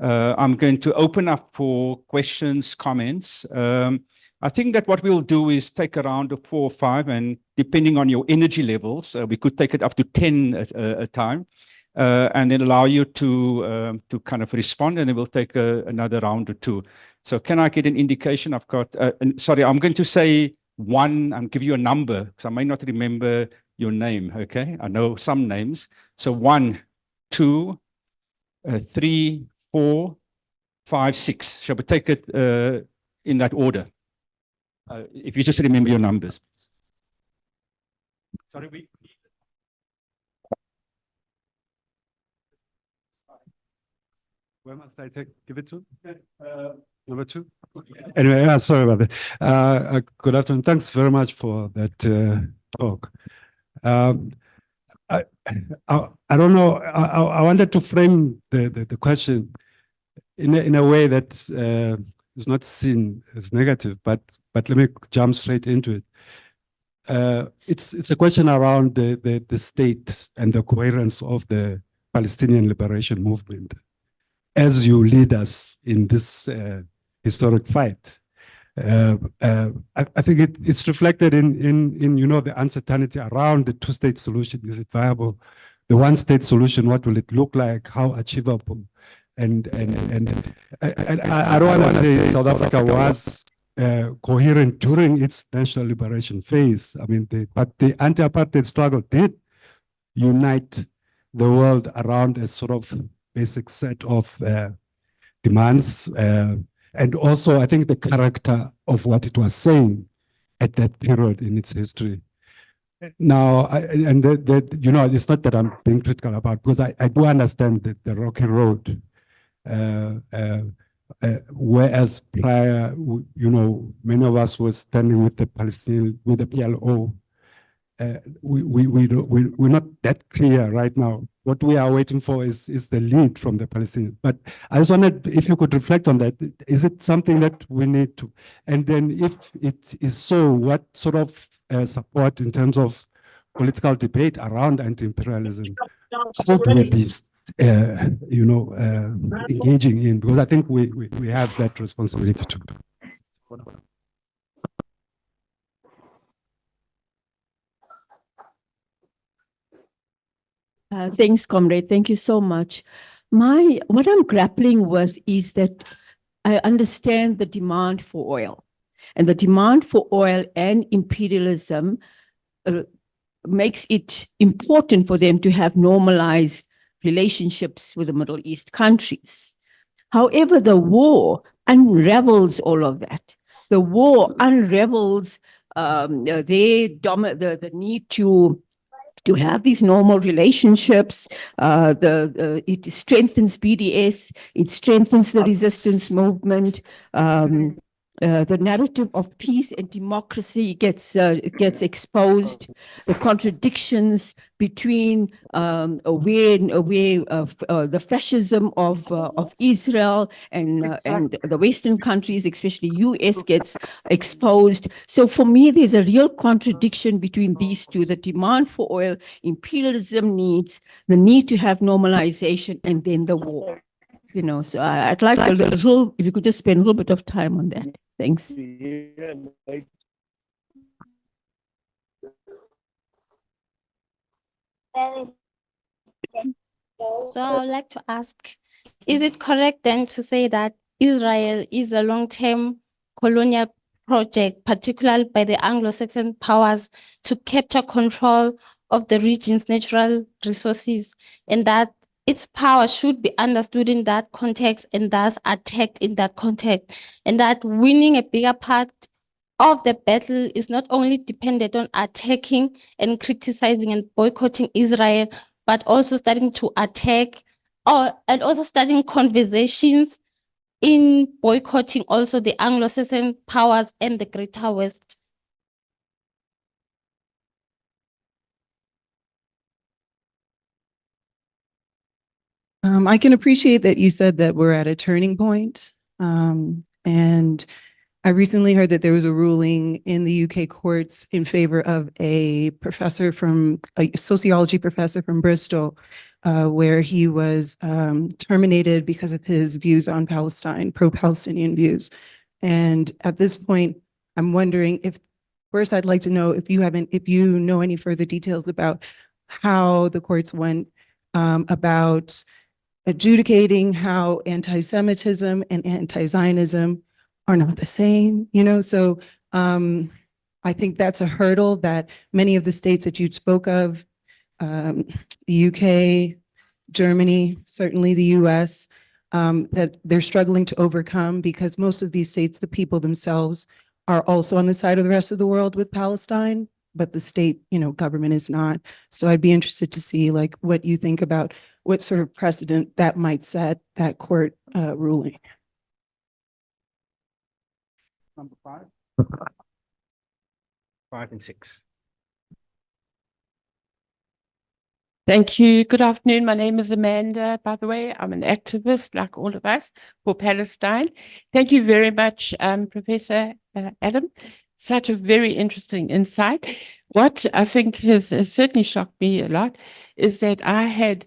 I'm going to open up for questions, comments. I think that what we'll do is take a round of 4 or 5, and depending on your energy levels, we could take it up to 10 at a time, and then allow you to kind of respond, and then we'll take another round or 2. So can I get an indication? I've got, sorry, I'm going to say 1 and give you a number, because I may not remember your name, okay? I know some names. So 1, 2, 3, 4, 5, 6. Shall we take it in that order? If you just remember your numbers. Sorry, where must I give it to? Number 2? Anyway, sorry about that. Good afternoon. Thanks very much for that talk. I don't know. I wanted to frame the question in a way that is not seen as negative, but let me jump straight into it. It's a question around the state and the coherence of the Palestinian liberation movement as you lead us in this historic fight. I think it's reflected in the uncertainty around the two-state solution. Is it viable? The one-state solution, what will it look like? How achievable? And I don't want to say South Africa was coherent during its national liberation phase. I mean, but the anti-apartheid struggle did unite the world around a sort of basic set of demands. And also, I think the character of what it was saying at that period in its history. Now, it's not that I'm being critical about, because I do understand the rocky road. Whereas prior, many of us were standing with the Palestinian, with the PLO. We're not that clear right now. What we are waiting for is the lead from the Palestinians. But I just wondered if you could reflect on that. Is it something that we need to? And then if it is so, what sort of support in terms of political debate around anti-imperialism would we be engaging in? Because I think we have that responsibility to do. Thanks, comrade. Thank you so much. What I'm grappling with is that I understand the demand for oil, and the demand for oil and imperialism makes it important for them to have normalized relationships with the Middle East countries. However, the war unravels all of that. The war unravels the need to have these normal relationships. It strengthens BDS, it strengthens the resistance movement. The narrative of peace and democracy gets exposed. The contradictions between the fascism of Israel and the Western countries, especially US, gets exposed. So for me, there's a real contradiction between these two: the demand for oil, imperialism needs, the need to have normalization, and then the war. So I'd like if you could just spend a little bit of time on that. Thanks. So I would like to ask, is it correct then to say that Israel is a long-term colonial project, particularly by the Anglo-Saxon powers, to capture control of the region's natural resources, and that its power should be understood in that context and thus attacked in that context, and that winning a bigger part of the battle is not only dependent on attacking and criticizing and boycotting Israel, but also starting to attack and also starting conversations in boycotting also the Anglo-Saxon powers and the Greater West? I can appreciate that you said that we're at a turning point. And I recently heard that there was a ruling in the UK courts in favor of a sociology professor from Bristol, where he was terminated because of his views on Palestine, pro-Palestinian views. And at this point, I'm wondering first I'd like to know if you know any further details about how the courts went about adjudicating how anti-Semitism and anti-Zionism are not the same, So I think that's a hurdle that many of the states that you spoke of, the UK, Germany, certainly the US, that they're struggling to overcome, because most of these states, the people themselves, are also on the side of the rest of the world with Palestine. but the state, government is not. So I'd be interested to see like what you think about what sort of precedent that might set, that court ruling. Number 5. 5 and 6. Thank you. Good afternoon. My name is Amanda, by the way. I'm an activist, like all of us, for Palestine. Thank you very much, Professor Adam. Such a very interesting insight. What I think has certainly shocked me a lot is that I had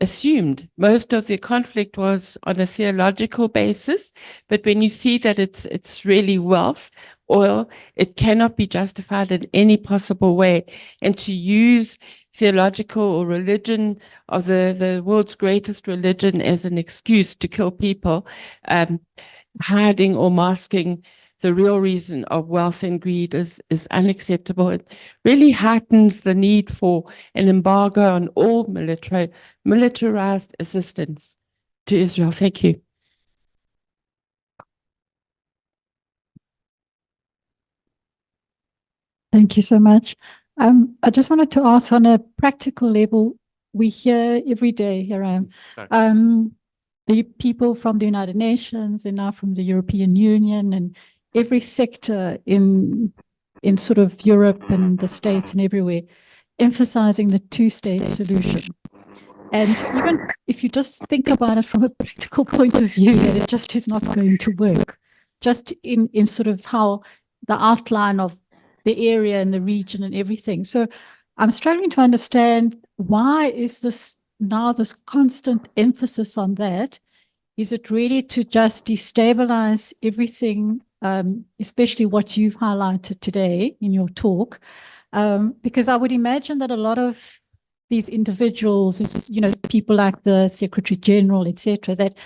assumed most of the conflict was on a theological basis, but when you see that it's really wealth, oil, it cannot be justified in any possible way. And to use theological or religion of the world's greatest religion as an excuse to kill people, hiding or masking the real reason of wealth and greed is unacceptable. It really heightens the need for an embargo on all militarized assistance to Israel. Thank you. Thank you so much. I just wanted to ask on a practical level, we hear every day here, the people from the United Nations and now from the European Union and every sector in sort of Europe and the States and everywhere, emphasizing the two-state solution. And even if you just think about it from a practical point of view, that it just is not going to work, just in sort of how the outline of the area and the region and everything. So I'm struggling to understand, why is this now this constant emphasis on that? Is it really to just destabilize everything, especially what you've highlighted today in your talk? Because I would imagine that a lot of these individuals, people like the Secretary General, etc., that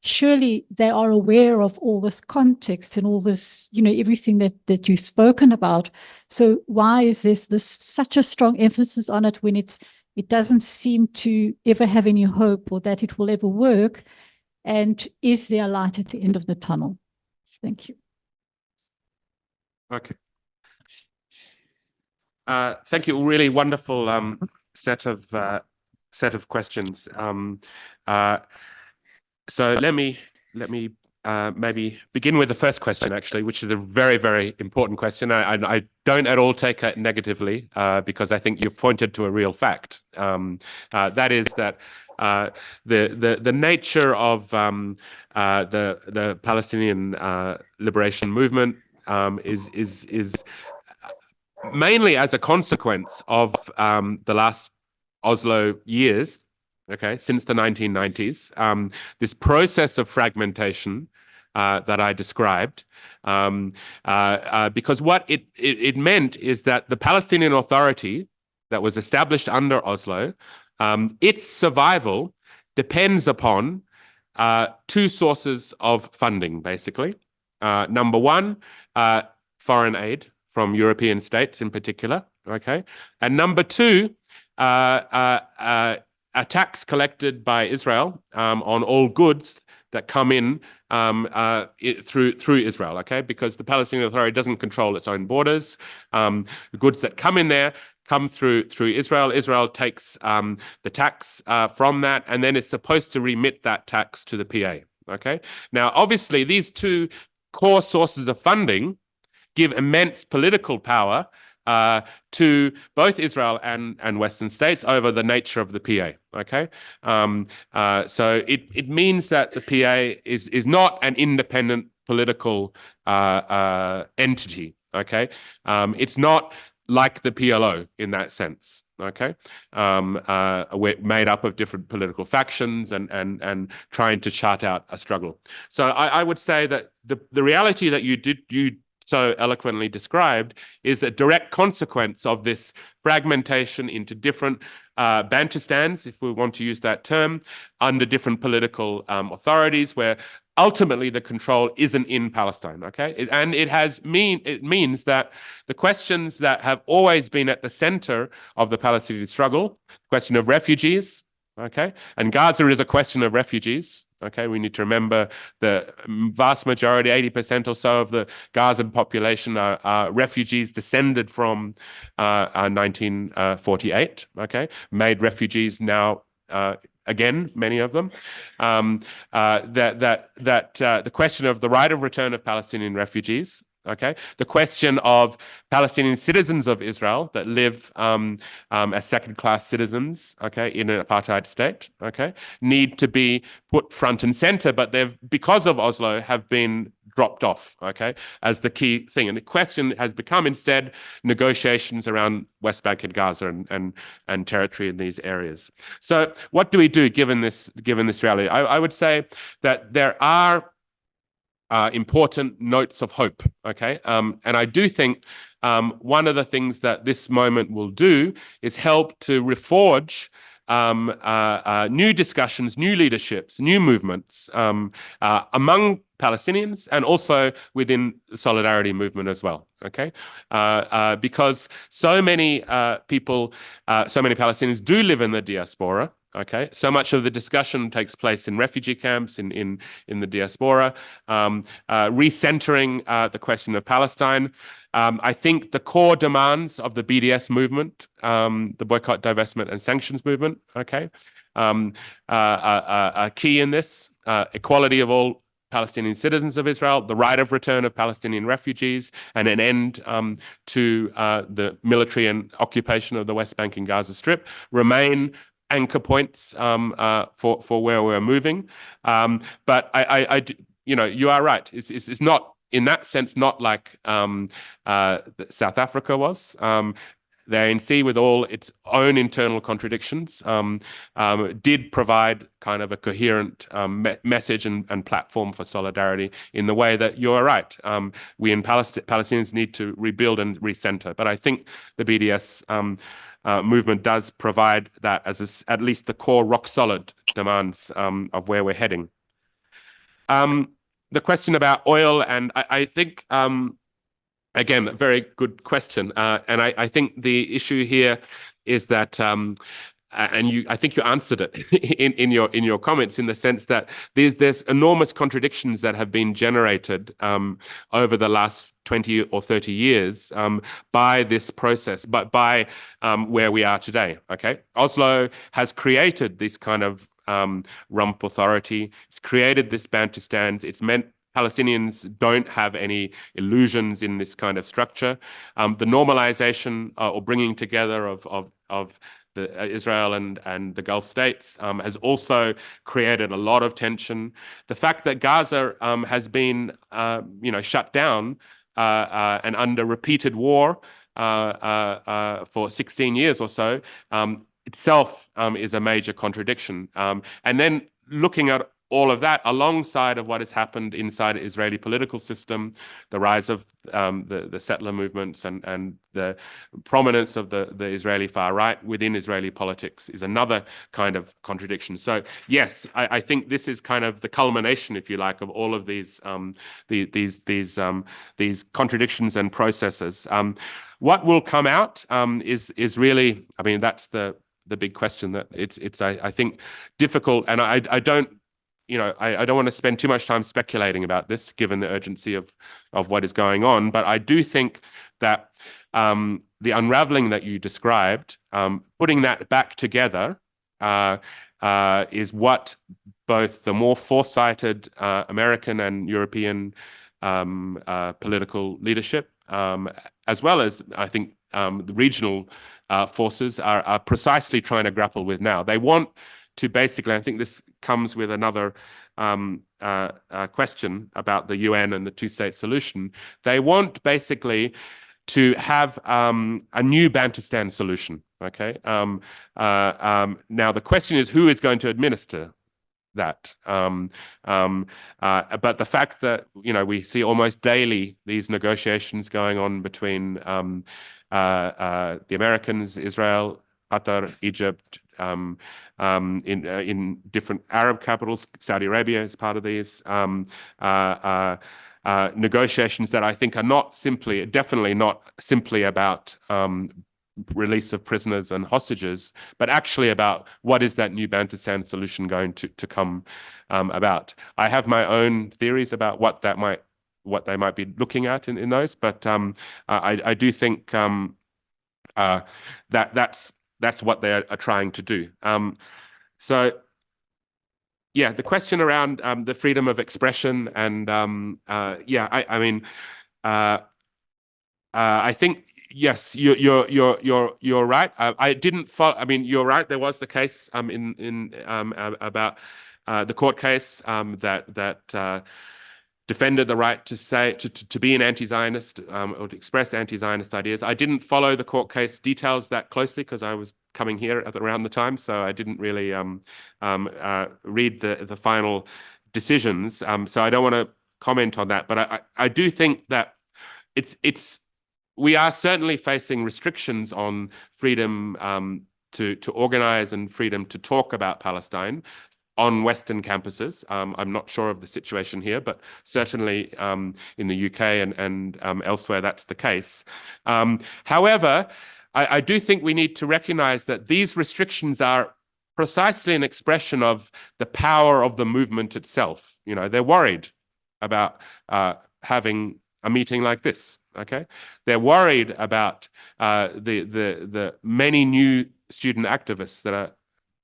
surely they are aware of all this context and all this, everything that you've spoken about. So why is this such a strong emphasis on it when it doesn't seem to ever have any hope or that it will ever work? And is there a light at the end of the tunnel? Thank you. Okay. Thank you. Really wonderful set of questions. So let me maybe begin with the first question, actually, which is a very, very important question. I don't at all take it negatively because I think you've pointed to a real fact. That is that the nature of the Palestinian liberation movement is mainly as a consequence of the last Oslo years. Okay, since the 1990s, this process of fragmentation that I described, because what it meant is that the Palestinian Authority that was established under Oslo, its survival depends upon two sources of funding, basically. Number one, foreign aid from European states in particular, okay? And number two, a tax collected by Israel on all goods that come in through Israel, okay? Because the Palestinian Authority doesn't control its own borders. The goods that come in there come through Israel. Israel takes the tax from that and then is supposed to remit that tax to the PA, okay? Now, obviously, these two core sources of funding give immense political power to both Israel and Western states over the nature of the PA, okay? So it means that the PA is not an independent political entity, okay? It's not like the PLO in that sense, okay? We're made up of different political factions and trying to chart out a struggle. So I would say that the reality that you so eloquently described is a direct consequence of this fragmentation into different Bantustans, if we want to use that term, under different political authorities, where ultimately the control isn't in Palestine, okay? And it means that the questions that have always been at the center of the Palestinian struggle, question of refugees, okay? And Gaza is a question of refugees Okay, we need to remember the vast majority, 80% or so of the Gazan population are refugees descended from 1948. Okay, made refugees now. Again, many of them. The question of the right of return of Palestinian refugees. Okay, the question of Palestinian citizens of Israel that live as second-class citizens, okay, in an apartheid state, okay, need to be put front and center, but they've, because of Oslo, have been dropped off, okay, as the key thing. And the question has become instead negotiations around West Bank and Gaza and territory in these areas. So what do we do given this reality? I would say that there are important notes of hope, okay? And I do think one of the things that this moment will do is help to reforge new discussions, new leaderships, new movements among Palestinians and also within the solidarity movement as well, okay? Because so many people, so many Palestinians do live in the diaspora, okay? So much of the discussion takes place in refugee camps, in the diaspora, recentering the question of Palestine. I think the core demands of the BDS movement, the boycott, divestment, and sanctions movement, okay, are key in this. Equality of all Palestinian citizens of Israel, the right of return of Palestinian refugees, and an end to the military and occupation of the West Bank and Gaza Strip remain anchor points for where we're moving. But you know, you are right. It's not, in that sense, not like South Africa was. The ANC, with all its own internal contradictions, did provide kind of a coherent message and platform for solidarity in the way that you're right. We in Palestinians need to rebuild and recenter. But I think the BDS movement does provide that as at least the core rock solid demands of where we're heading. The question about oil, and I think, again, a very good question. And I think the issue here is that, and I think you answered it in your comments, in the sense that there's enormous contradictions that have been generated over the last 20 or 30 years by this process, but by where we are today. Okay, Oslo has created this kind of rump authority. It's created this Bantustans. It's meant Palestinians don't have any illusions in this kind of structure. The normalization or bringing together of Israel and the Gulf states has also created a lot of tension. The fact that Gaza has been, shut down and under repeated war for 16 years or so, itself is a major contradiction. And then looking at all of that alongside of what has happened inside the Israeli political system, the rise of the settler movements and the prominence of the Israeli far right within Israeli politics is another kind of contradiction. So yes, I think this is kind of the culmination, if you like, of all of these contradictions and processes. What will come out is really, I mean, that's the big question. That it's I think difficult, and I don't. I don't want to spend too much time speculating about this, given the urgency of what is going on. But I do think that the unraveling that you described, putting that back together, is what both the more foresighted American and European political leadership, as well as, I think, the regional forces are precisely trying to grapple with now. They want to basically, I think this comes with another question about the UN and the two-state solution. They want basically to have a new Bantustan solution. Okay. Now the question is, who is going to administer that? But the fact that we see almost daily these negotiations going on between the Americans, Israel, Qatar, Egypt, in different Arab capitals. Saudi Arabia is part of these negotiations that I think are definitely not simply about release of prisoners and hostages, but actually about what is that new Bantustan solution going to come about. I have my own theories about what they might be looking at in those, but I do think that's what they are trying to do. So yeah, the question around the freedom of expression and yeah, I mean, I think yes, you're right. I didn't follow. I mean, you're right. There was the case about the court case that defended the right to say to be an anti-Zionist or to express anti-Zionist ideas. I didn't follow the court case details that closely because I was coming here around the time, so I didn't really read the final decisions. So I don't want to comment on that, but I do think that we are certainly facing restrictions on freedom to organize and freedom to talk about Palestine on Western campuses. I'm not sure of the situation here, but certainly in the UK and elsewhere, that's the case. However, I do think we need to recognize that these restrictions are precisely an expression of the power of the movement itself. You know, they're worried about having a meeting like this. Okay, they're worried about the many new student activists that are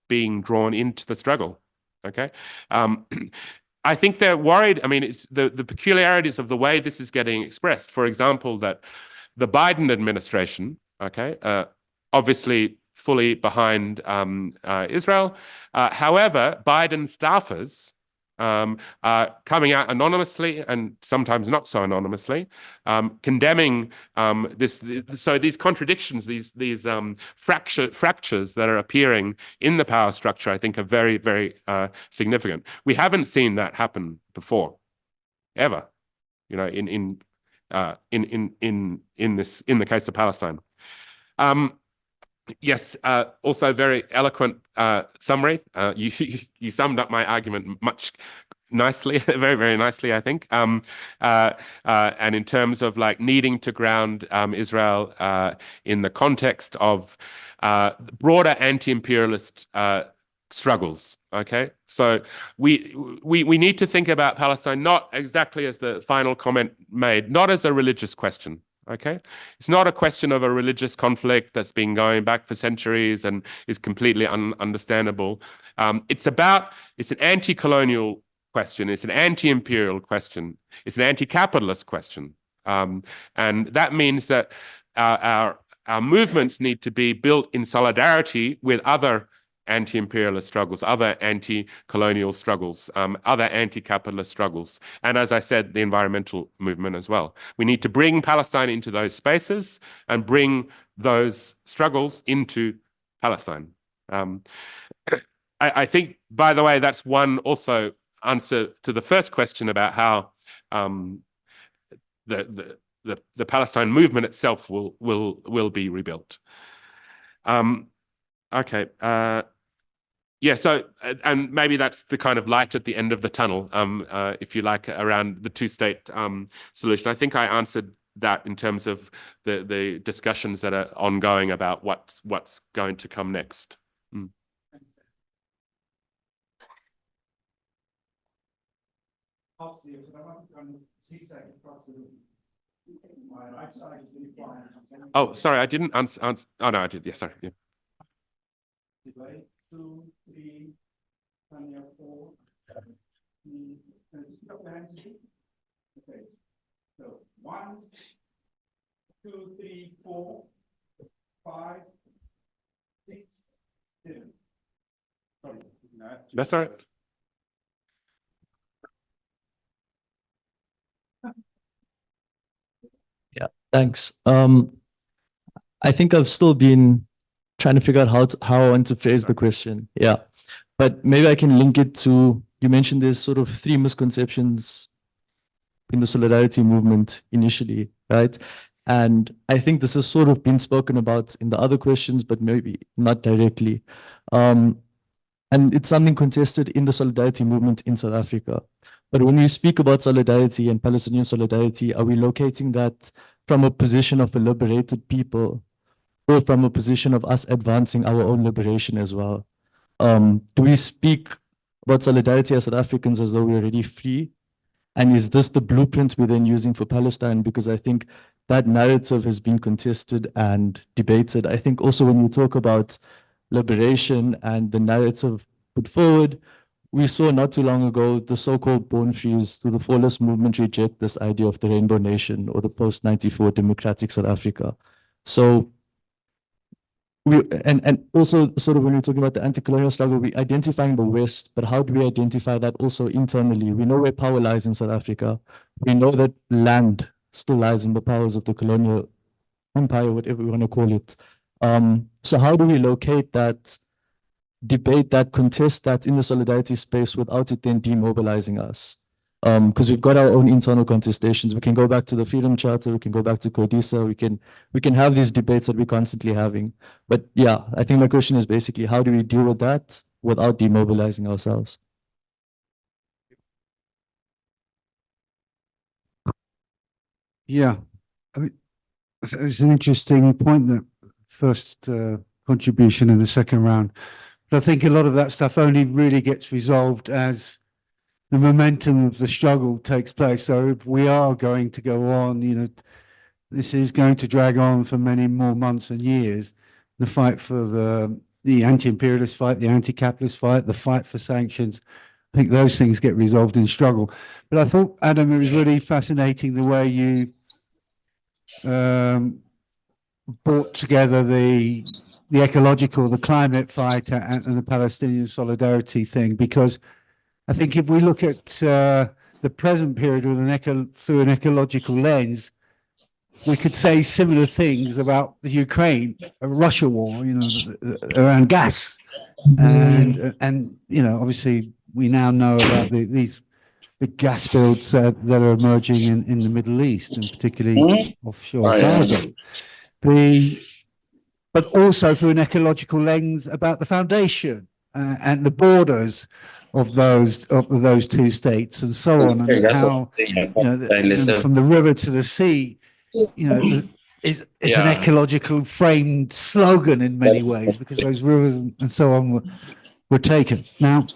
being drawn into the struggle. Okay, I think they're worried. I mean, it's the peculiarities of the way this is getting expressed. For example, that the Biden administration, okay, obviously fully behind Israel. However, Biden staffers are coming out anonymously and sometimes not so anonymously, condemning this. So these contradictions, these fractures that are appearing in the power structure, I think, are very, very significant. We haven't seen that happen before, ever. You know, in the case of Palestine. Yes, also very eloquent summary. You summed up my argument much nicely, very, very nicely, I think. And in terms of like needing to ground Israel in the context of broader anti-imperialist struggles. Okay, so we need to think about Palestine not exactly as the final comment made, not as a religious question. Okay, it's not a question of a religious conflict that's been going back for centuries and is completely understandable. It's an anti-colonial question. It's an anti-imperial question. It's an anti-capitalist question, and that means that our movements need to be built in solidarity with other anti-imperialist struggles, other anti-colonial struggles, other anti-capitalist struggles, and as I said, the environmental movement as well. We need to bring Palestine into those spaces and bring those struggles into Palestine. I think, by the way, that's one also answer to the first question about how the Palestine movement itself will be rebuilt. Okay. Yeah, so, and maybe that's the kind of light at the end of the tunnel, if you like, around the two-state solution. I think I answered that in terms of the discussions that are ongoing about what's going to come next. Mm. Oh, sorry, I didn't answer. Oh, no, I did. Yeah, sorry. Yeah. 2, 3, Hanieh 4. Okay. So 1, 2, 3, 4, 5, 6, 7. Sorry. That's all right. Yeah, thanks. I think I've still been trying to figure out how I want to phrase the question. Yeah, but maybe I can link it to, you mentioned there's sort of 3 misconceptions in the solidarity movement initially, right? And I think this has sort of been spoken about in the other questions, but maybe not directly. And it's something contested in the solidarity movement in South Africa. But when we speak about solidarity and Palestinian solidarity, are we locating that from a position of a liberated people or from a position of us advancing our own liberation as well? Do we speak about solidarity as South Africans as though we're already free? And is this the blueprint we're then using for Palestine? Because I think that narrative has been contested and debated. I think also when we talk about liberation and the narrative put forward, we saw not too long ago the so-called born frees through the Flawless movement reject this idea of the rainbow nation or the post-94 democratic South Africa. So and also sort of when we're talking about the anti-colonial struggle, we're identifying the West, but how do we identify that also internally? We know where power lies in South Africa. We know that land still lies in the powers of the colonial empire, whatever we want to call it. So how do we locate that, debate that, contest that in the solidarity space without it then demobilizing us? Because we've got our own internal contestations. We can go back to the Freedom Charter, we can go back to CODISA, we can have these debates that we're constantly having. But yeah, I think my question is basically, how do we deal with that without demobilizing ourselves? Yeah, I mean, it's an interesting point, that first contribution in the second round. But I think a lot of that stuff only really gets resolved as the momentum of the struggle takes place. So if we are going to go on, you know, this is going to drag on for many more months and years. The fight for the anti-imperialist fight, the anti-capitalist fight, the fight for sanctions, I think those things get resolved in struggle. But I thought, Adam, it was really fascinating the way you brought together the ecological, the climate fight and the Palestinian solidarity thing, because I think if we look at the present period with through an ecological lens, we could say similar things about the Ukraine, Russia war, you know, around gas, and you know, obviously we now know about the gas fields that are emerging in the Middle East, and particularly offshore Gaza. But also through an ecological lens about the foundation and the borders of those two states, and so on, and how, you know, from the river to the sea, you know, it's an ecological framed slogan in many ways, because those rivers and so on were taken. Now,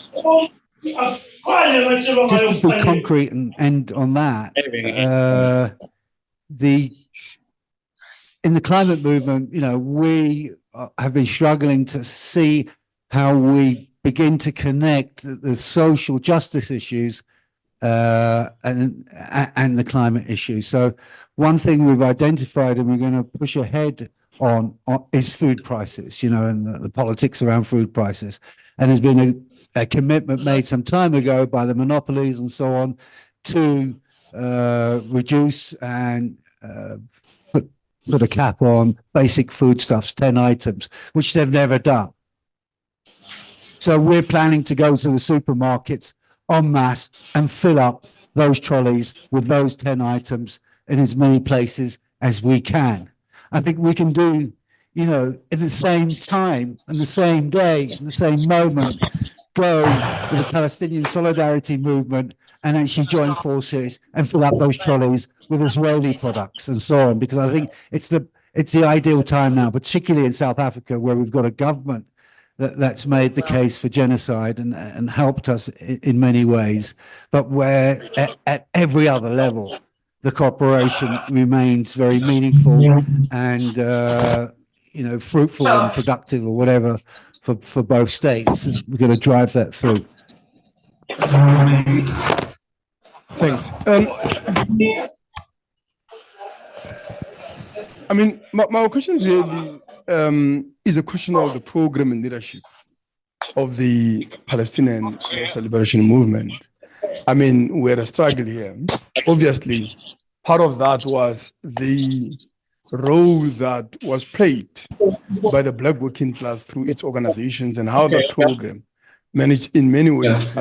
just to be concrete and end on that, in the climate movement, you know, we have been struggling to see how we begin to connect the social justice issues and the climate issue. So one thing we've identified and we're going to push ahead on is food prices, you know, and the politics around food prices. And there's been a commitment made some time ago by the monopolies and so on to reduce and put a cap on basic foodstuffs, 10 items, which they've never done. So we're planning to go to the supermarkets en masse and fill up those trolleys with those 10 items in as many places as we can. I think we can do, you know, in the same time, in the same day, in the same moment, go with the Palestinian solidarity movement and actually join forces and fill up those trolleys with Israeli products and so on, because I think it's the ideal time now, particularly in South Africa, where we've got a government that's made the case for genocide and helped us in many ways, but where at every other level the cooperation remains very meaningful and you know, fruitful and productive or whatever for both states. And we're going to drive that through. Thanks. I mean, my question really is a question of the program and leadership of the Palestinian liberation movement. I mean, we had a struggle here. Obviously, part of that was the role that was played by the Black working class through its organizations, and how that program managed in many ways